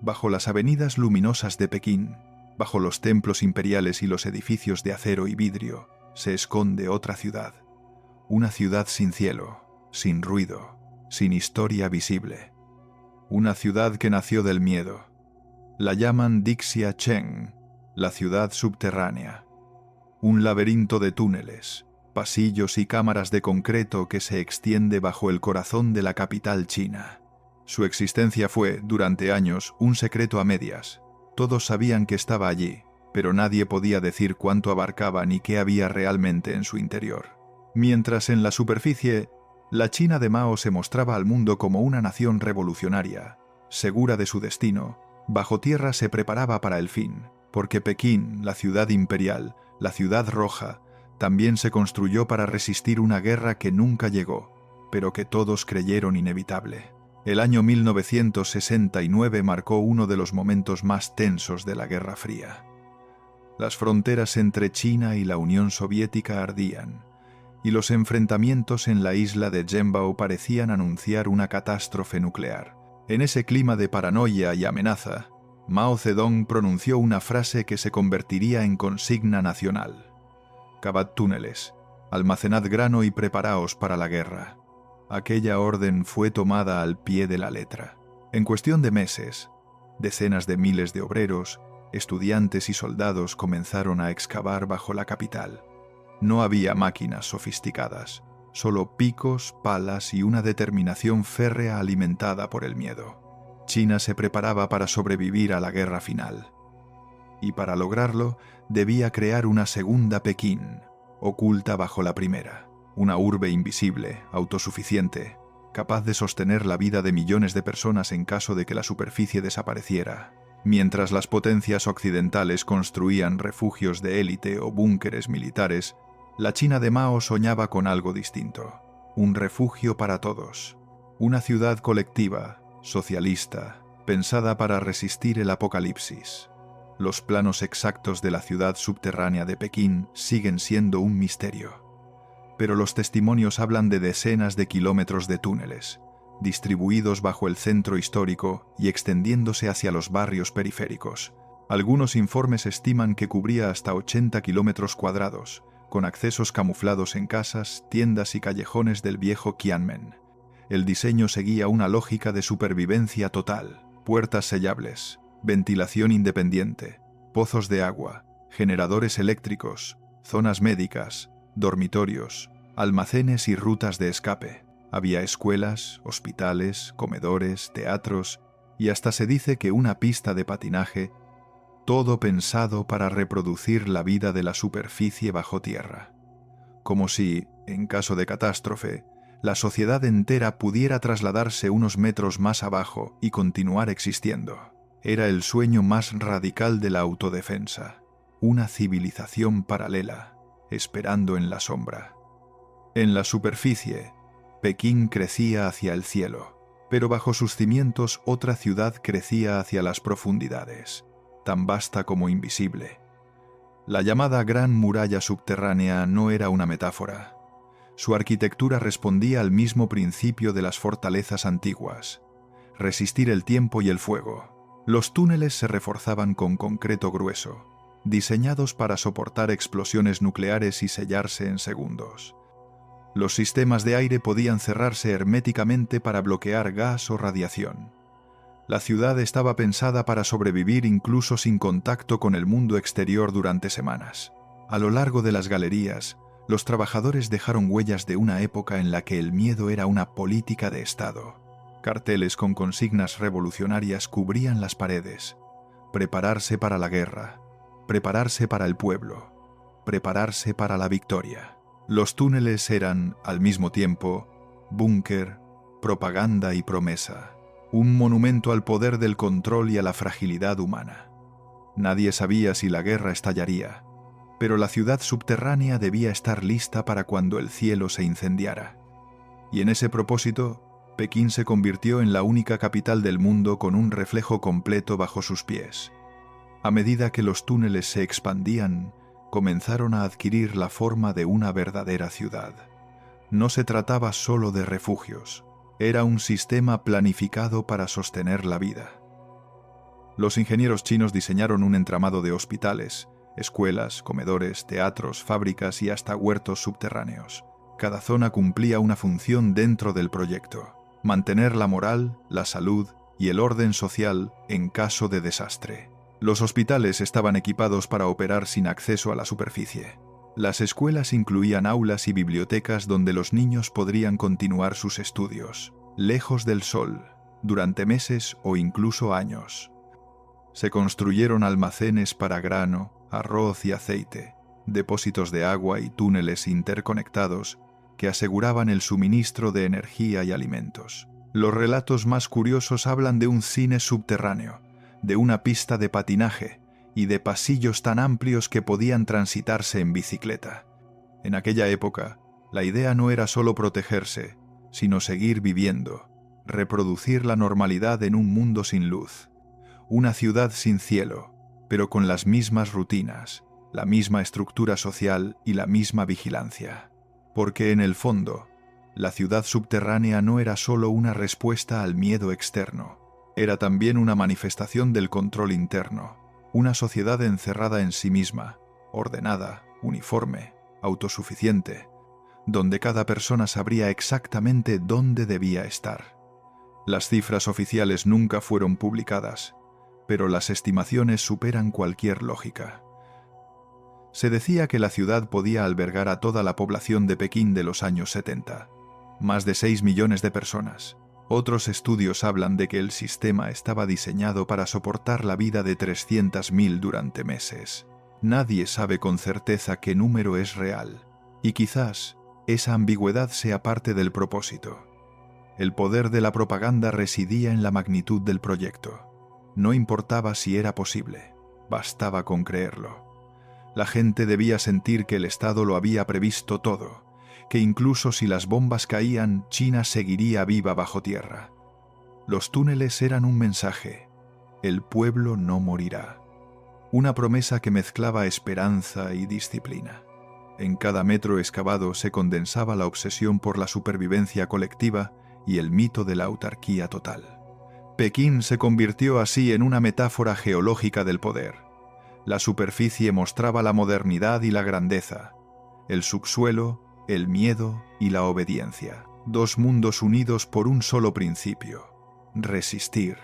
Bajo las avenidas luminosas de Pekín, bajo los templos imperiales y los edificios de acero y vidrio, se esconde otra ciudad. Una ciudad sin cielo, sin ruido, sin historia visible. Una ciudad que nació del miedo. La llaman Dixia Cheng, la ciudad subterránea. Un laberinto de túneles, pasillos y cámaras de concreto que se extiende bajo el corazón de la capital china. Su existencia fue, durante años, un secreto a medias. Todos sabían que estaba allí, pero nadie podía decir cuánto abarcaba ni qué había realmente en su interior. Mientras en la superficie, la China de Mao se mostraba al mundo como una nación revolucionaria, segura de su destino, bajo tierra se preparaba para el fin, porque Pekín, la ciudad imperial, la ciudad roja, también se construyó para resistir una guerra que nunca llegó, pero que todos creyeron inevitable. El año 1969 marcó uno de los momentos más tensos de la Guerra Fría. Las fronteras entre China y la Unión Soviética ardían, y los enfrentamientos en la isla de Zhenbao parecían anunciar una catástrofe nuclear. En ese clima de paranoia y amenaza, Mao Zedong pronunció una frase que se convertiría en consigna nacional. Cavad túneles, almacenad grano y preparaos para la guerra. Aquella orden fue tomada al pie de la letra. En cuestión de meses, decenas de miles de obreros, estudiantes y soldados comenzaron a excavar bajo la capital. No había máquinas sofisticadas, solo picos, palas y una determinación férrea alimentada por el miedo. China se preparaba para sobrevivir a la guerra final. Y para lograrlo, debía crear una segunda Pekín, oculta bajo la primera. Una urbe invisible, autosuficiente, capaz de sostener la vida de millones de personas en caso de que la superficie desapareciera. Mientras las potencias occidentales construían refugios de élite o búnkeres militares, la China de Mao soñaba con algo distinto. Un refugio para todos. Una ciudad colectiva, socialista, pensada para resistir el apocalipsis. Los planos exactos de la ciudad subterránea de Pekín siguen siendo un misterio. Pero los testimonios hablan de decenas de kilómetros de túneles, distribuidos bajo el centro histórico y extendiéndose hacia los barrios periféricos. Algunos informes estiman que cubría hasta 80 kilómetros cuadrados, con accesos camuflados en casas, tiendas y callejones del viejo Qianmen. El diseño seguía una lógica de supervivencia total: puertas sellables, ventilación independiente, pozos de agua, generadores eléctricos, zonas médicas, dormitorios, almacenes y rutas de escape. Había escuelas, hospitales, comedores, teatros y hasta se dice que una pista de patinaje, todo pensado para reproducir la vida de la superficie bajo tierra. Como si, en caso de catástrofe, la sociedad entera pudiera trasladarse unos metros más abajo y continuar existiendo. Era el sueño más radical de la autodefensa. Una civilización paralela, esperando en la sombra. En la superficie, Pekín crecía hacia el cielo, pero bajo sus cimientos otra ciudad crecía hacia las profundidades, tan vasta como invisible. La llamada Gran Muralla Subterránea no era una metáfora. Su arquitectura respondía al mismo principio de las fortalezas antiguas: resistir el tiempo y el fuego. Los túneles se reforzaban con concreto grueso, diseñados para soportar explosiones nucleares y sellarse en segundos. Los sistemas de aire podían cerrarse herméticamente para bloquear gas o radiación. La ciudad estaba pensada para sobrevivir incluso sin contacto con el mundo exterior durante semanas. A lo largo de las galerías, los trabajadores dejaron huellas de una época en la que el miedo era una política de Estado. Carteles con consignas revolucionarias cubrían las paredes: prepararse para la guerra, prepararse para el pueblo, prepararse para la victoria. Los túneles eran, al mismo tiempo, búnker, propaganda y promesa, un monumento al poder del control y a la fragilidad humana. Nadie sabía si la guerra estallaría, pero la ciudad subterránea debía estar lista para cuando el cielo se incendiara. Y en ese propósito, Pekín se convirtió en la única capital del mundo con un reflejo completo bajo sus pies. A medida que los túneles se expandían, comenzaron a adquirir la forma de una verdadera ciudad. No se trataba solo de refugios, era un sistema planificado para sostener la vida. Los ingenieros chinos diseñaron un entramado de hospitales, escuelas, comedores, teatros, fábricas y hasta huertos subterráneos. Cada zona cumplía una función dentro del proyecto: mantener la moral, la salud y el orden social en caso de desastre. Los hospitales estaban equipados para operar sin acceso a la superficie. Las escuelas incluían aulas y bibliotecas donde los niños podrían continuar sus estudios, lejos del sol, durante meses o incluso años. Se construyeron almacenes para grano, arroz y aceite, depósitos de agua y túneles interconectados que aseguraban el suministro de energía y alimentos. Los relatos más curiosos hablan de un cine subterráneo, de una pista de patinaje y de pasillos tan amplios que podían transitarse en bicicleta. En aquella época, la idea no era solo protegerse, sino seguir viviendo, reproducir la normalidad en un mundo sin luz. Una ciudad sin cielo, pero con las mismas rutinas, la misma estructura social y la misma vigilancia. Porque en el fondo, la ciudad subterránea no era solo una respuesta al miedo externo, era también una manifestación del control interno, una sociedad encerrada en sí misma, ordenada, uniforme, autosuficiente, donde cada persona sabría exactamente dónde debía estar. Las cifras oficiales nunca fueron publicadas, pero las estimaciones superan cualquier lógica. Se decía que la ciudad podía albergar a toda la población de Pekín de los años 70, más de 6 millones de personas. Otros estudios hablan de que el sistema estaba diseñado para soportar la vida de 300.000 durante meses. Nadie sabe con certeza qué número es real, y quizás esa ambigüedad sea parte del propósito. El poder de la propaganda residía en la magnitud del proyecto. No importaba si era posible, bastaba con creerlo. La gente debía sentir que el Estado lo había previsto todo, que incluso si las bombas caían, China seguiría viva bajo tierra. Los túneles eran un mensaje: el pueblo no morirá. Una promesa que mezclaba esperanza y disciplina. En cada metro excavado se condensaba la obsesión por la supervivencia colectiva y el mito de la autarquía total. Pekín se convirtió así en una metáfora geológica del poder. La superficie mostraba la modernidad y la grandeza, el subsuelo, el miedo y la obediencia. Dos mundos unidos por un solo principio: resistir.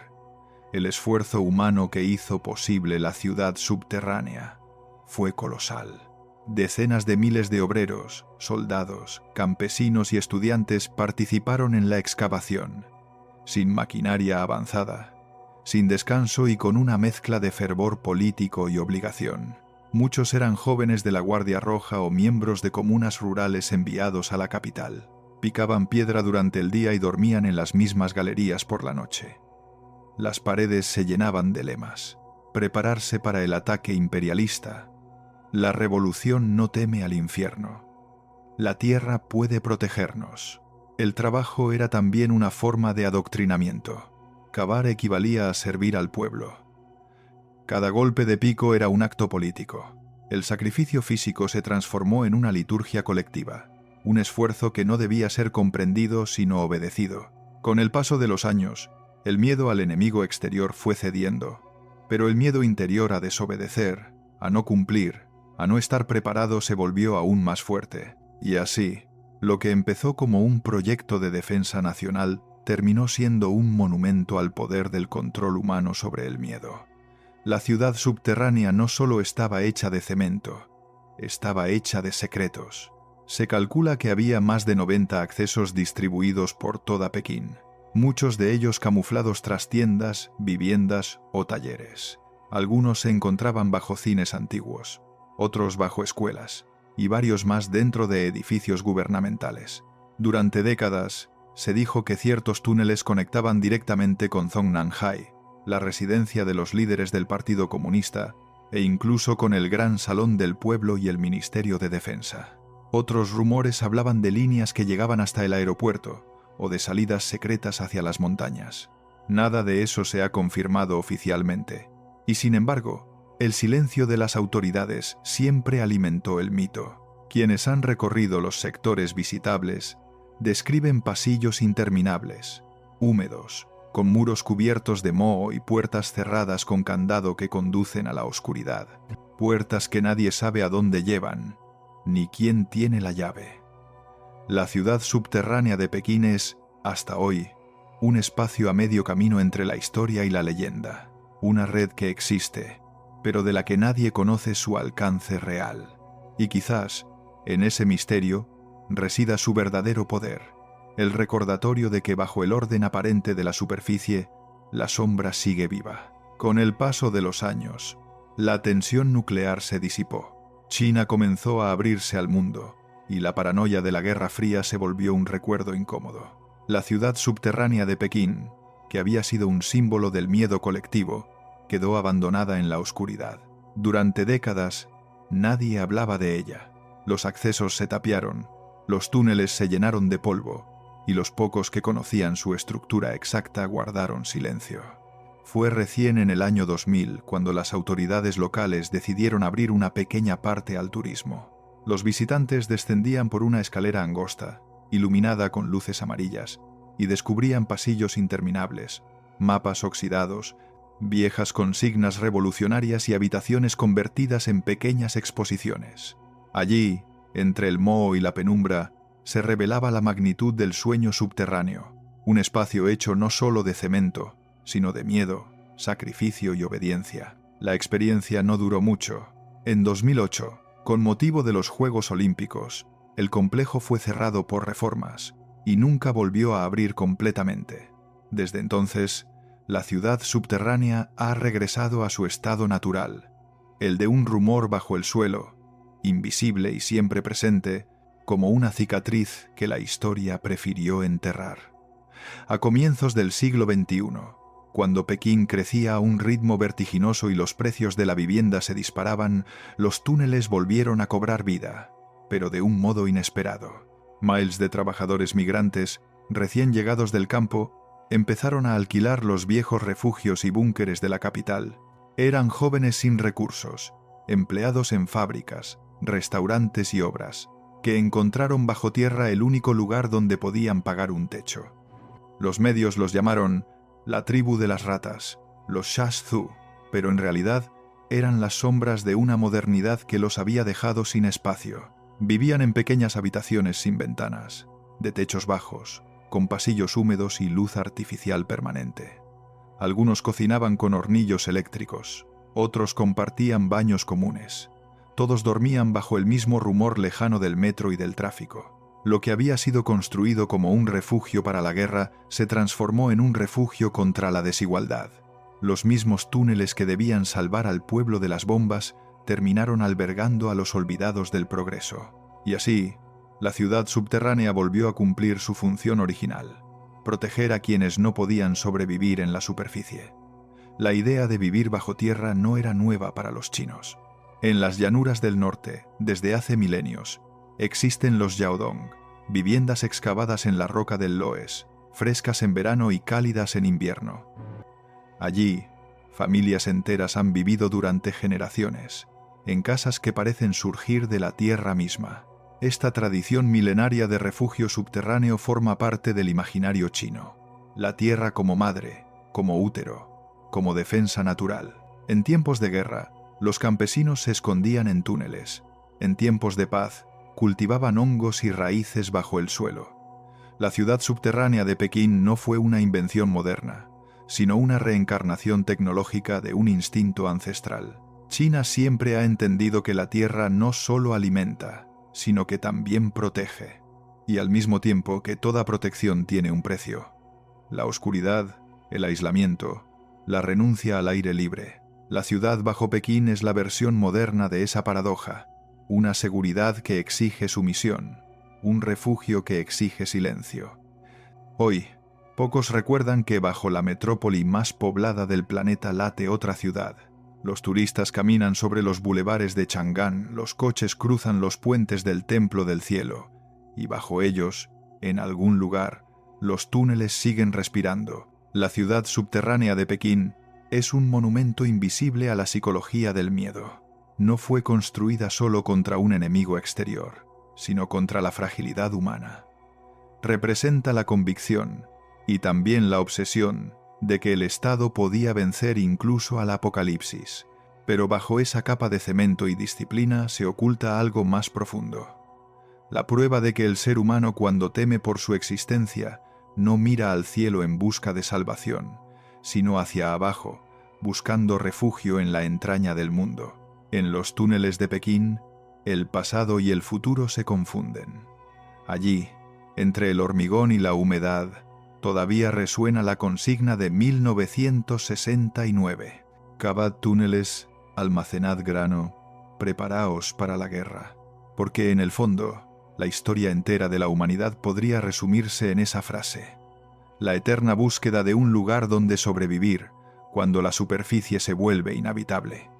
El esfuerzo humano que hizo posible la ciudad subterránea fue colosal. Decenas de miles de obreros, soldados, campesinos y estudiantes participaron en la excavación, sin maquinaria avanzada, sin descanso y con una mezcla de fervor político y obligación. Muchos eran jóvenes de la Guardia Roja o miembros de comunas rurales enviados a la capital. Picaban piedra durante el día y dormían en las mismas galerías por la noche. Las paredes se llenaban de lemas: prepararse para el ataque imperialista. La revolución no teme al infierno. La tierra puede protegernos. El trabajo era también una forma de adoctrinamiento. Cavar equivalía a servir al pueblo. Cada golpe de pico era un acto político. El sacrificio físico se transformó en una liturgia colectiva, un esfuerzo que no debía ser comprendido sino obedecido. Con el paso de los años, el miedo al enemigo exterior fue cediendo, pero el miedo interior a desobedecer, a no cumplir, a no estar preparado se volvió aún más fuerte. Y así, lo que empezó como un proyecto de defensa nacional terminó siendo un monumento al poder del control humano sobre el miedo. La ciudad subterránea no solo estaba hecha de cemento, estaba hecha de secretos. Se calcula que había más de 90 accesos distribuidos por toda Pekín, muchos de ellos camuflados tras tiendas, viviendas o talleres. Algunos se encontraban bajo cines antiguos, otros bajo escuelas, y varios más dentro de edificios gubernamentales. Durante décadas, se dijo que ciertos túneles conectaban directamente con Zongnanhai, la residencia de los líderes del Partido Comunista, e incluso con el Gran Salón del Pueblo y el Ministerio de Defensa. Otros rumores hablaban de líneas que llegaban hasta el aeropuerto, o de salidas secretas hacia las montañas. Nada de eso se ha confirmado oficialmente, y sin embargo, el silencio de las autoridades siempre alimentó el mito. Quienes han recorrido los sectores visitables describen pasillos interminables, húmedos, con muros cubiertos de moho y puertas cerradas con candado que conducen a la oscuridad. Puertas que nadie sabe a dónde llevan, ni quién tiene la llave. La ciudad subterránea de Pekín es, hasta hoy, un espacio a medio camino entre la historia y la leyenda. Una red que existe, pero de la que nadie conoce su alcance real. Y quizás, en ese misterio, resida su verdadero poder, el recordatorio de que bajo el orden aparente de la superficie, la sombra sigue viva. Con el paso de los años, la tensión nuclear se disipó. China comenzó a abrirse al mundo, y la paranoia de la Guerra Fría se volvió un recuerdo incómodo. La ciudad subterránea de Pekín, que había sido un símbolo del miedo colectivo, quedó abandonada en la oscuridad. Durante décadas, nadie hablaba de ella. Los accesos se tapiaron, los túneles se llenaron de polvo, y los pocos que conocían su estructura exacta guardaron silencio. Fue recién en el año 2000 cuando las autoridades locales decidieron abrir una pequeña parte al turismo. Los visitantes descendían por una escalera angosta, iluminada con luces amarillas, y descubrían pasillos interminables, mapas oxidados, viejas consignas revolucionarias y habitaciones convertidas en pequeñas exposiciones. Allí, entre el moho y la penumbra, se revelaba la magnitud del sueño subterráneo, un espacio hecho no solo de cemento, sino de miedo, sacrificio y obediencia. La experiencia no duró mucho. En 2008, con motivo de los Juegos Olímpicos, el complejo fue cerrado por reformas y nunca volvió a abrir completamente. Desde entonces, la ciudad subterránea ha regresado a su estado natural, el de un rumor bajo el suelo, invisible y siempre presente, como una cicatriz que la historia prefirió enterrar. A comienzos del siglo XXI, cuando Pekín crecía a un ritmo vertiginoso y los precios de la vivienda se disparaban, los túneles volvieron a cobrar vida, pero de un modo inesperado. Miles de trabajadores migrantes, recién llegados del campo, empezaron a alquilar los viejos refugios y búnkeres de la capital. Eran jóvenes sin recursos, empleados en fábricas, restaurantes y obras, que encontraron bajo tierra el único lugar donde podían pagar un techo. Los medios los llamaron la tribu de las ratas, los Shashzu, pero en realidad eran las sombras de una modernidad que los había dejado sin espacio. Vivían en pequeñas habitaciones sin ventanas, de techos bajos, con pasillos húmedos y luz artificial permanente. Algunos cocinaban con hornillos eléctricos, otros compartían baños comunes. Todos dormían bajo el mismo rumor lejano del metro y del tráfico. Lo que había sido construido como un refugio para la guerra se transformó en un refugio contra la desigualdad. Los mismos túneles que debían salvar al pueblo de las bombas terminaron albergando a los olvidados del progreso. Y así, la ciudad subterránea volvió a cumplir su función original: proteger a quienes no podían sobrevivir en la superficie. La idea de vivir bajo tierra no era nueva para los chinos. En las llanuras del norte, desde hace milenios, existen los yaodong, viviendas excavadas en la roca del Loess, frescas en verano y cálidas en invierno. Allí, familias enteras han vivido durante generaciones, en casas que parecen surgir de la tierra misma. Esta tradición milenaria de refugio subterráneo forma parte del imaginario chino. La tierra como madre, como útero, como defensa natural. En tiempos de guerra, los campesinos se escondían en túneles. En tiempos de paz, cultivaban hongos y raíces bajo el suelo. La ciudad subterránea de Pekín no fue una invención moderna, sino una reencarnación tecnológica de un instinto ancestral. China siempre ha entendido que la tierra no solo alimenta, sino que también protege, y al mismo tiempo que toda protección tiene un precio: la oscuridad, el aislamiento, la renuncia al aire libre. La ciudad bajo Pekín es la versión moderna de esa paradoja, una seguridad que exige sumisión, un refugio que exige silencio. Hoy, pocos recuerdan que bajo la metrópoli más poblada del planeta late otra ciudad. Los turistas caminan sobre los bulevares de Chang'an, los coches cruzan los puentes del Templo del Cielo, y bajo ellos, en algún lugar, los túneles siguen respirando. La ciudad subterránea de Pekín es un monumento invisible a la psicología del miedo. No fue construida solo contra un enemigo exterior, sino contra la fragilidad humana. Representa la convicción, y también la obsesión, de que el Estado podía vencer incluso al apocalipsis, pero bajo esa capa de cemento y disciplina se oculta algo más profundo. La prueba de que el ser humano, cuando teme por su existencia, no mira al cielo en busca de salvación, sino hacia abajo, buscando refugio en la entraña del mundo. En los túneles de Pekín, el pasado y el futuro se confunden. Allí, entre el hormigón y la humedad, todavía resuena la consigna de 1969. Cavad túneles, almacenad grano, preparaos para la guerra. Porque en el fondo, la historia entera de la humanidad podría resumirse en esa frase: la eterna búsqueda de un lugar donde sobrevivir cuando la superficie se vuelve inhabitable.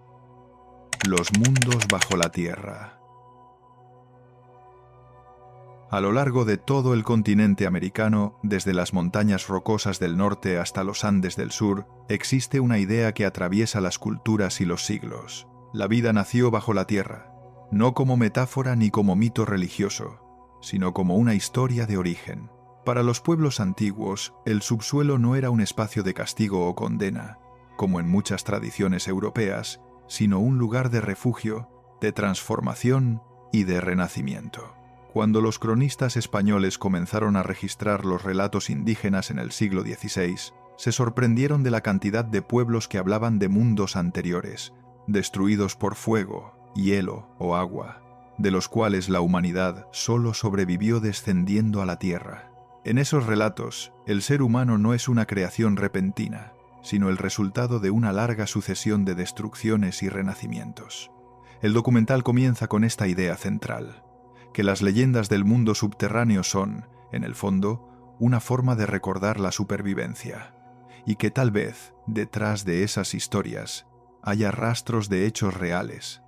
Los mundos bajo la tierra. A lo largo de todo el continente americano, desde las montañas rocosas del norte hasta los Andes del sur, existe una idea que atraviesa las culturas y los siglos. La vida nació bajo la tierra, no como metáfora ni como mito religioso, sino como una historia de origen. Para los pueblos antiguos, el subsuelo no era un espacio de castigo o condena, como en muchas tradiciones europeas, sino un lugar de refugio, de transformación y de renacimiento. Cuando los cronistas españoles comenzaron a registrar los relatos indígenas en el siglo XVI, se sorprendieron de la cantidad de pueblos que hablaban de mundos anteriores, destruidos por fuego, hielo o agua, de los cuales la humanidad solo sobrevivió descendiendo a la tierra. En esos relatos, el ser humano no es una creación repentina, sino el resultado de una larga sucesión de destrucciones y renacimientos. El documental comienza con esta idea central: que las leyendas del mundo subterráneo son, en el fondo, una forma de recordar la supervivencia, y que tal vez, detrás de esas historias, haya rastros de hechos reales,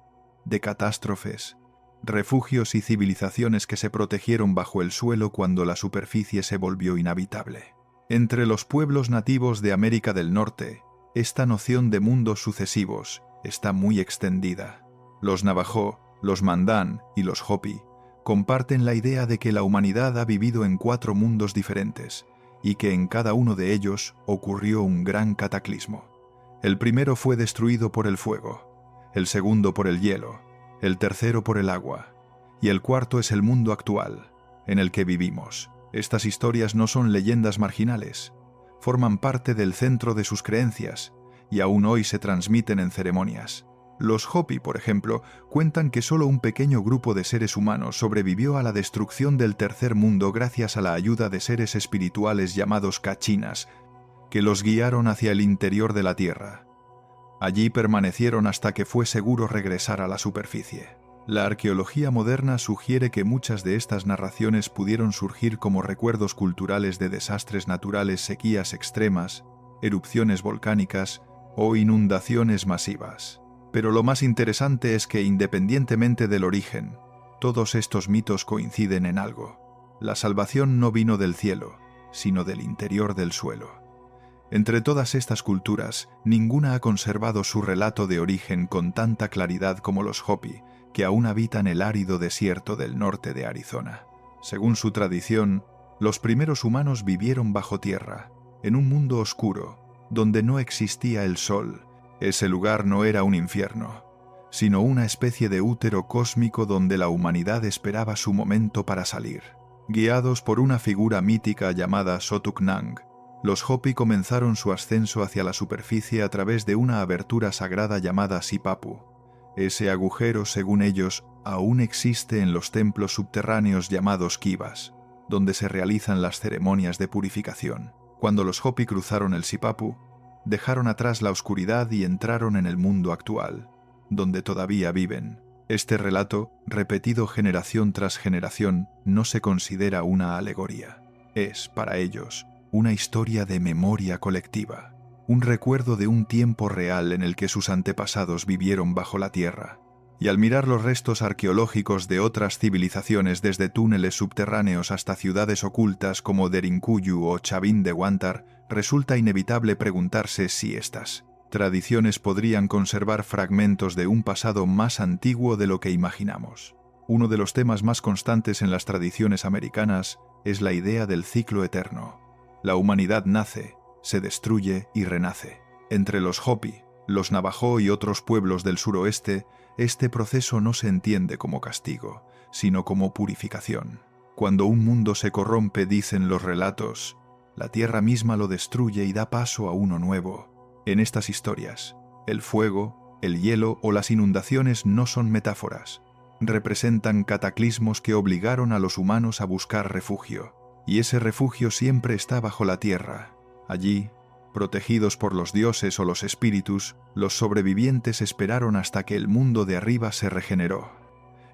de catástrofes, refugios y civilizaciones que se protegieron bajo el suelo cuando la superficie se volvió inhabitable. Entre los pueblos nativos de América del Norte, esta noción de mundos sucesivos está muy extendida. Los Navajo, los Mandan y los Hopi comparten la idea de que la humanidad ha vivido en 4 mundos diferentes y que en cada uno de ellos ocurrió un gran cataclismo. El primero fue destruido por el fuego, el segundo por el hielo, el tercero por el agua, y el cuarto es el mundo actual, en el que vivimos. Estas historias no son leyendas marginales, forman parte del centro de sus creencias y aún hoy se transmiten en ceremonias. Los Hopi, por ejemplo, cuentan que solo un pequeño grupo de seres humanos sobrevivió a la destrucción del tercer mundo gracias a la ayuda de seres espirituales llamados Kachinas, que los guiaron hacia el interior de la tierra. Allí permanecieron hasta que fue seguro regresar a la superficie. La arqueología moderna sugiere que muchas de estas narraciones pudieron surgir como recuerdos culturales de desastres naturales, sequías extremas, erupciones volcánicas o inundaciones masivas. Pero lo más interesante es que, independientemente del origen, todos estos mitos coinciden en algo: la salvación no vino del cielo, sino del interior del suelo. Entre todas estas culturas, ninguna ha conservado su relato de origen con tanta claridad como los Hopi, que aún habitan el árido desierto del norte de Arizona. Según su tradición, los primeros humanos vivieron bajo tierra, en un mundo oscuro, donde no existía el sol. Ese lugar no era un infierno, sino una especie de útero cósmico donde la humanidad esperaba su momento para salir. Guiados por una figura mítica llamada Sotuknang, los Hopi comenzaron su ascenso hacia la superficie a través de una abertura sagrada llamada Sipapu. Ese agujero, según ellos, aún existe en los templos subterráneos llamados kivas, donde se realizan las ceremonias de purificación. Cuando los Hopi cruzaron el Sipapu, dejaron atrás la oscuridad y entraron en el mundo actual, donde todavía viven. Este relato, repetido generación tras generación, no se considera una alegoría. Es, para ellos, una historia de memoria colectiva, un recuerdo de un tiempo real en el que sus antepasados vivieron bajo la tierra. Y al mirar los restos arqueológicos de otras civilizaciones desde túneles subterráneos hasta ciudades ocultas como Derinkuyu o Chabin de Huántar, resulta inevitable preguntarse si estas tradiciones podrían conservar fragmentos de un pasado más antiguo de lo que imaginamos. Uno de los temas más constantes en las tradiciones americanas es la idea del ciclo eterno. La humanidad nace, se destruye y renace. Entre los Hopi, los Navajo y otros pueblos del suroeste, este proceso no se entiende como castigo, sino como purificación. Cuando un mundo se corrompe, dicen los relatos, la tierra misma lo destruye y da paso a uno nuevo. En estas historias, el fuego, el hielo o las inundaciones no son metáforas. Representan cataclismos que obligaron a los humanos a buscar refugio. Y ese refugio siempre está bajo la tierra. Allí, protegidos por los dioses o los espíritus, los sobrevivientes esperaron hasta que el mundo de arriba se regeneró.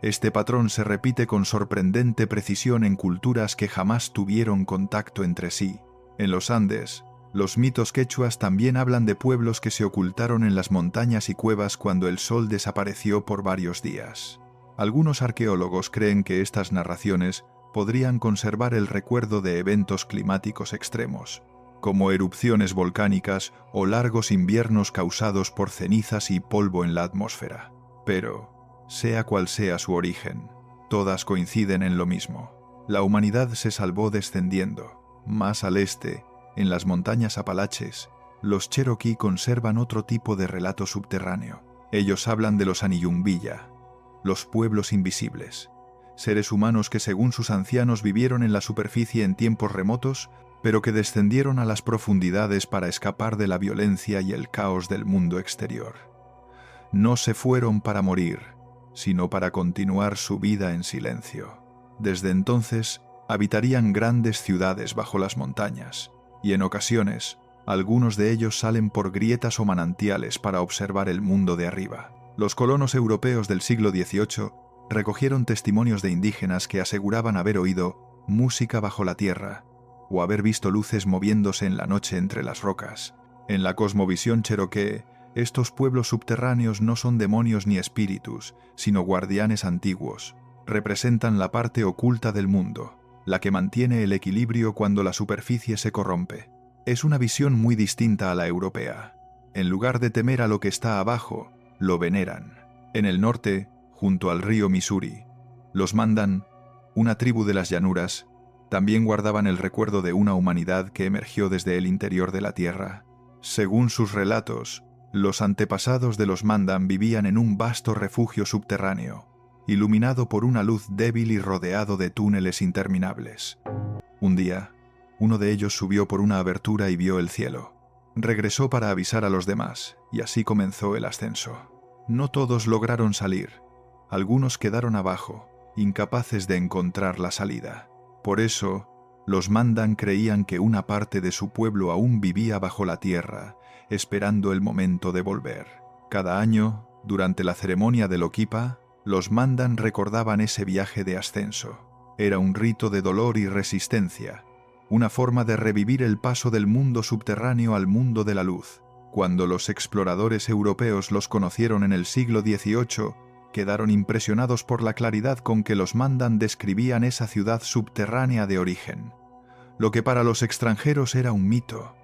Este patrón se repite con sorprendente precisión en culturas que jamás tuvieron contacto entre sí. En los Andes, los mitos quechuas también hablan de pueblos que se ocultaron en las montañas y cuevas cuando el sol desapareció por varios días. Algunos arqueólogos creen que estas narraciones podrían conservar el recuerdo de eventos climáticos extremos, como erupciones volcánicas o largos inviernos causados por cenizas y polvo en la atmósfera. Pero, sea cual sea su origen, todas coinciden en lo mismo. La humanidad se salvó descendiendo. Más al este, en las montañas Apalaches, los Cherokee conservan otro tipo de relato subterráneo. Ellos hablan de los Aniyumbilla, los pueblos invisibles, seres humanos que según sus ancianos vivieron en la superficie en tiempos remotos, pero que descendieron a las profundidades para escapar de la violencia y el caos del mundo exterior. No se fueron para morir, sino para continuar su vida en silencio. Desde entonces, habitarían grandes ciudades bajo las montañas, y en ocasiones, algunos de ellos salen por grietas o manantiales para observar el mundo de arriba. Los colonos europeos del siglo XVIII recogieron testimonios de indígenas que aseguraban haber oído música bajo la tierra, o haber visto luces moviéndose en la noche entre las rocas. En la cosmovisión cherokee, estos pueblos subterráneos no son demonios ni espíritus, sino guardianes antiguos. Representan la parte oculta del mundo, la que mantiene el equilibrio cuando la superficie se corrompe. Es una visión muy distinta a la europea. En lugar de temer a lo que está abajo, lo veneran. En el norte, junto al río Missouri, los Mandan, una tribu de las llanuras, también guardaban el recuerdo de una humanidad que emergió desde el interior de la tierra. Según sus relatos, los antepasados de los Mandan vivían en un vasto refugio subterráneo, iluminado por una luz débil y rodeado de túneles interminables. Un día, uno de ellos subió por una abertura y vio el cielo. Regresó para avisar a los demás, y así comenzó el ascenso. No todos lograron salir. Algunos quedaron abajo, incapaces de encontrar la salida. Por eso, los Mandan creían que una parte de su pueblo aún vivía bajo la tierra, esperando el momento de volver. Cada año, durante la ceremonia del Okipa, los Mandan recordaban ese viaje de ascenso. Era un rito de dolor y resistencia, una forma de revivir el paso del mundo subterráneo al mundo de la luz. Cuando los exploradores europeos los conocieron en el siglo XVIII, quedaron impresionados por la claridad con que los Mandan describían esa ciudad subterránea de origen. Lo que para los extranjeros era un mito,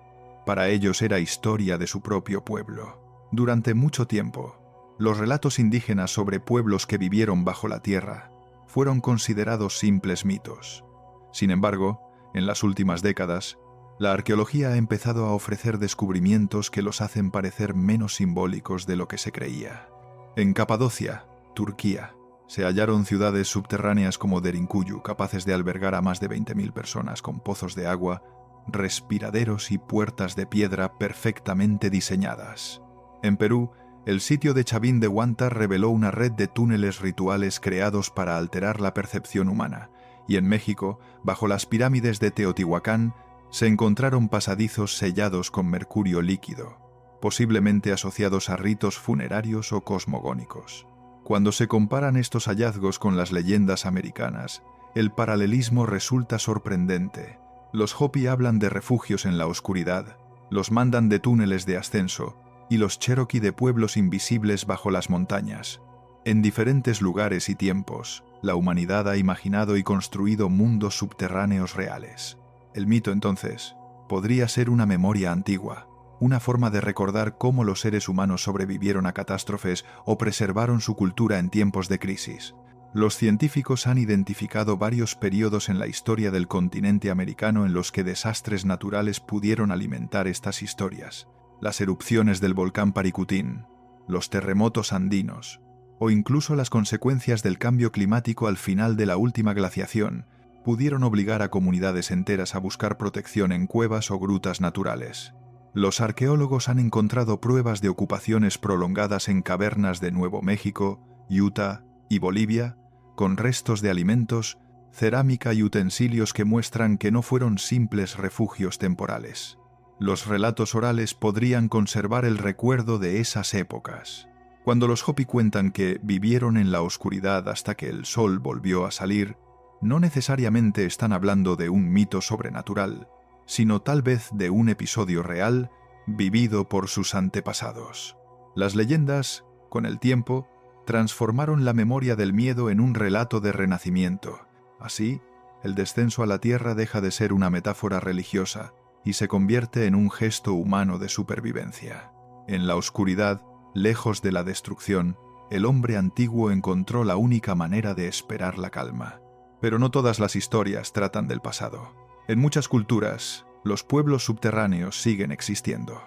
para ellos era historia de su propio pueblo. Durante mucho tiempo, los relatos indígenas sobre pueblos que vivieron bajo la tierra fueron considerados simples mitos. Sin embargo, en las últimas décadas, la arqueología ha empezado a ofrecer descubrimientos que los hacen parecer menos simbólicos de lo que se creía. En Capadocia, Turquía, se hallaron ciudades subterráneas como Derinkuyu, capaces de albergar a más de 20.000 personas con pozos de agua, respiraderos y puertas de piedra perfectamente diseñadas. En Perú, el sitio de Chabin de Huántar reveló una red de túneles rituales creados para alterar la percepción humana, y en México, bajo las pirámides de Teotihuacán, Se encontraron pasadizos sellados con mercurio líquido, posiblemente asociados a ritos funerarios o cosmogónicos. Cuando se comparan estos hallazgos con las leyendas americanas, el paralelismo resulta sorprendente. Los Hopi hablan de refugios en la oscuridad, los Mandan de túneles de ascenso y los Cherokee de pueblos invisibles bajo las montañas. En diferentes lugares y tiempos, la humanidad ha imaginado y construido mundos subterráneos reales. El mito, entonces, podría ser una memoria antigua, una forma de recordar cómo los seres humanos sobrevivieron a catástrofes o preservaron su cultura en tiempos de crisis. Los científicos han identificado varios periodos en la historia del continente americano en los que desastres naturales pudieron alimentar estas historias. Las erupciones del volcán Paricutín, los terremotos andinos, o incluso las consecuencias del cambio climático al final de la última glaciación, pudieron obligar a comunidades enteras a buscar protección en cuevas o grutas naturales. Los arqueólogos han encontrado pruebas de ocupaciones prolongadas en cavernas de Nuevo México, Utah y Bolivia, con restos de alimentos, cerámica y utensilios que muestran que no fueron simples refugios temporales. Los relatos orales podrían conservar el recuerdo de esas épocas. Cuando los Hopi cuentan que vivieron en la oscuridad hasta que el sol volvió a salir, no necesariamente están hablando de un mito sobrenatural, sino tal vez de un episodio real vivido por sus antepasados. Las leyendas, con el tiempo, transformaron la memoria del miedo en un relato de renacimiento. Así, el descenso a la tierra deja de ser una metáfora religiosa y se convierte en un gesto humano de supervivencia. En la oscuridad, lejos de la destrucción, el hombre antiguo encontró la única manera de esperar la calma. Pero no todas las historias tratan del pasado. En muchas culturas, los pueblos subterráneos siguen existiendo.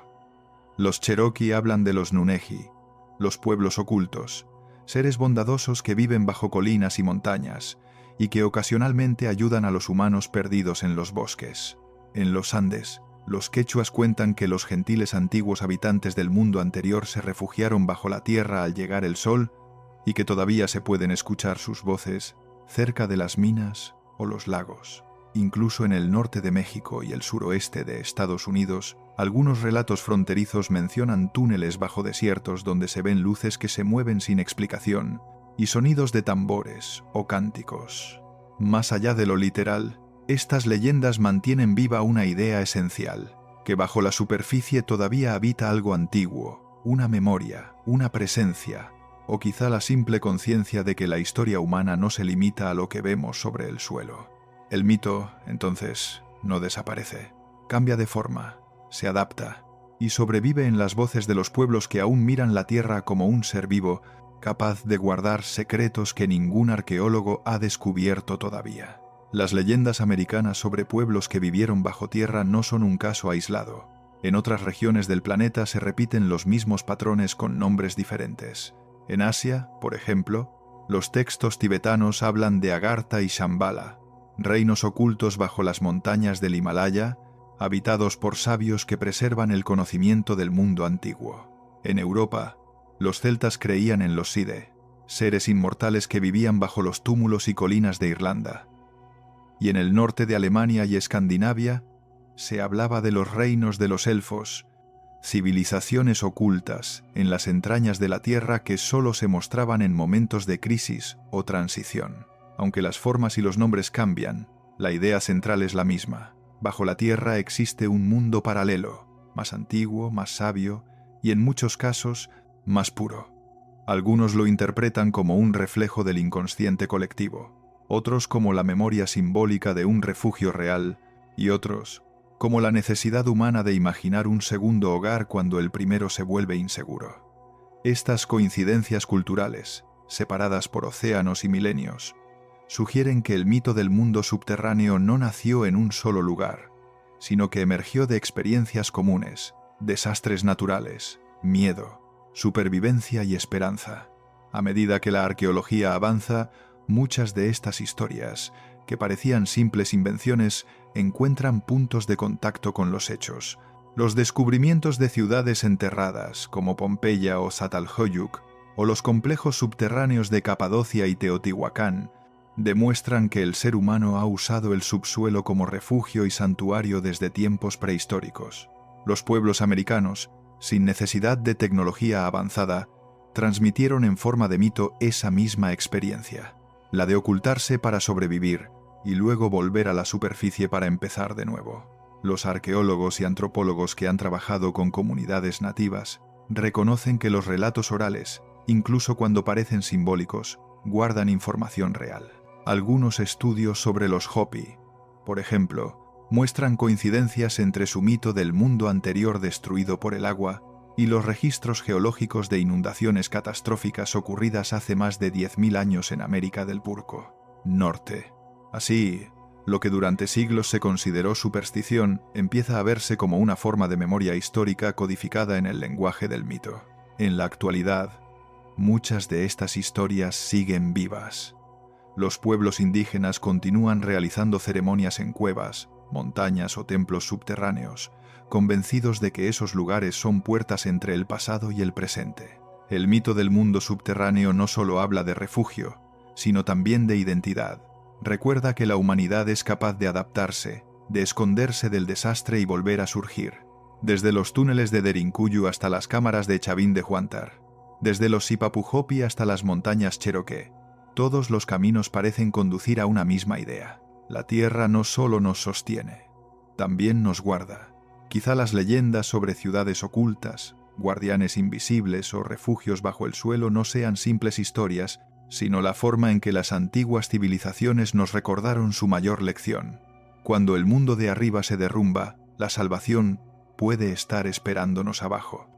Los Cherokee hablan de los Nuneji, los pueblos ocultos, seres bondadosos que viven bajo colinas y montañas, y que ocasionalmente ayudan a los humanos perdidos en los bosques. En los Andes, los quechuas cuentan que los gentiles antiguos habitantes del mundo anterior se refugiaron bajo la tierra al llegar el sol y que todavía se pueden escuchar sus voces cerca de las minas o los lagos. Incluso en el norte de México y el suroeste de Estados Unidos, algunos relatos fronterizos mencionan túneles bajo desiertos donde se ven luces que se mueven sin explicación y sonidos de tambores o cánticos. Más allá de lo literal, estas leyendas mantienen viva una idea esencial, que bajo la superficie todavía habita algo antiguo, una memoria, una presencia, o quizá la simple conciencia de que la historia humana no se limita a lo que vemos sobre el suelo. El mito, entonces, no desaparece, cambia de forma, se adapta, y sobrevive en las voces de los pueblos que aún miran la tierra como un ser vivo, capaz de guardar secretos que ningún arqueólogo ha descubierto todavía. Las leyendas americanas sobre pueblos que vivieron bajo tierra no son un caso aislado. En otras regiones del planeta se repiten los mismos patrones con nombres diferentes. En Asia, por ejemplo, los textos tibetanos hablan de Agartha y Shambhala, reinos ocultos bajo las montañas del Himalaya, habitados por sabios que preservan el conocimiento del mundo antiguo. En Europa, los celtas creían en los Side, seres inmortales que vivían bajo los túmulos y colinas de Irlanda. Y en el norte de Alemania y Escandinavia, se hablaba de los reinos de los elfos, civilizaciones ocultas en las entrañas de la tierra que solo se mostraban en momentos de crisis o transición. Aunque las formas y los nombres cambian, la idea central es la misma. Bajo la tierra existe un mundo paralelo, más antiguo, más sabio y en muchos casos más puro. Algunos lo interpretan como un reflejo del inconsciente colectivo, otros como la memoria simbólica de un refugio real y otros como la necesidad humana de imaginar un segundo hogar cuando el primero se vuelve inseguro. Estas coincidencias culturales, separadas por océanos y milenios, sugieren que el mito del mundo subterráneo no nació en un solo lugar, sino que emergió de experiencias comunes, desastres naturales, miedo, supervivencia y esperanza. A medida que la arqueología avanza, muchas de estas historias, que parecían simples invenciones, encuentran puntos de contacto con los hechos. Los descubrimientos de ciudades enterradas, como Pompeya o Çatalhöyük, o los complejos subterráneos de Capadocia y Teotihuacán, demuestran que el ser humano ha usado el subsuelo como refugio y santuario desde tiempos prehistóricos. Los pueblos americanos, sin necesidad de tecnología avanzada, transmitieron en forma de mito esa misma experiencia, la de ocultarse para sobrevivir y luego volver a la superficie para empezar de nuevo. Los arqueólogos y antropólogos que han trabajado con comunidades nativas reconocen que los relatos orales, incluso cuando parecen simbólicos, guardan información real. Algunos estudios sobre los Hopi, por ejemplo, muestran coincidencias entre su mito del mundo anterior destruido por el agua y los registros geológicos de inundaciones catastróficas ocurridas hace más de 10.000 años en América del Burco Norte. Así, lo que durante siglos se consideró superstición empieza a verse como una forma de memoria histórica codificada en el lenguaje del mito. En la actualidad, muchas de estas historias siguen vivas. Los pueblos indígenas continúan realizando ceremonias en cuevas, montañas o templos subterráneos, convencidos de que esos lugares son puertas entre el pasado y el presente. El mito del mundo subterráneo no solo habla de refugio, sino también de identidad. Recuerda que la humanidad es capaz de adaptarse, de esconderse del desastre y volver a surgir. Desde los túneles de Derinkuyu hasta las cámaras de Chavín de Huántar, desde los Sipapujopi hasta las montañas Cherokee, todos los caminos parecen conducir a una misma idea. La tierra no solo nos sostiene, también nos guarda. Quizá las leyendas sobre ciudades ocultas, guardianes invisibles o refugios bajo el suelo no sean simples historias, sino la forma en que las antiguas civilizaciones nos recordaron su mayor lección. Cuando el mundo de arriba se derrumba, la salvación puede estar esperándonos abajo.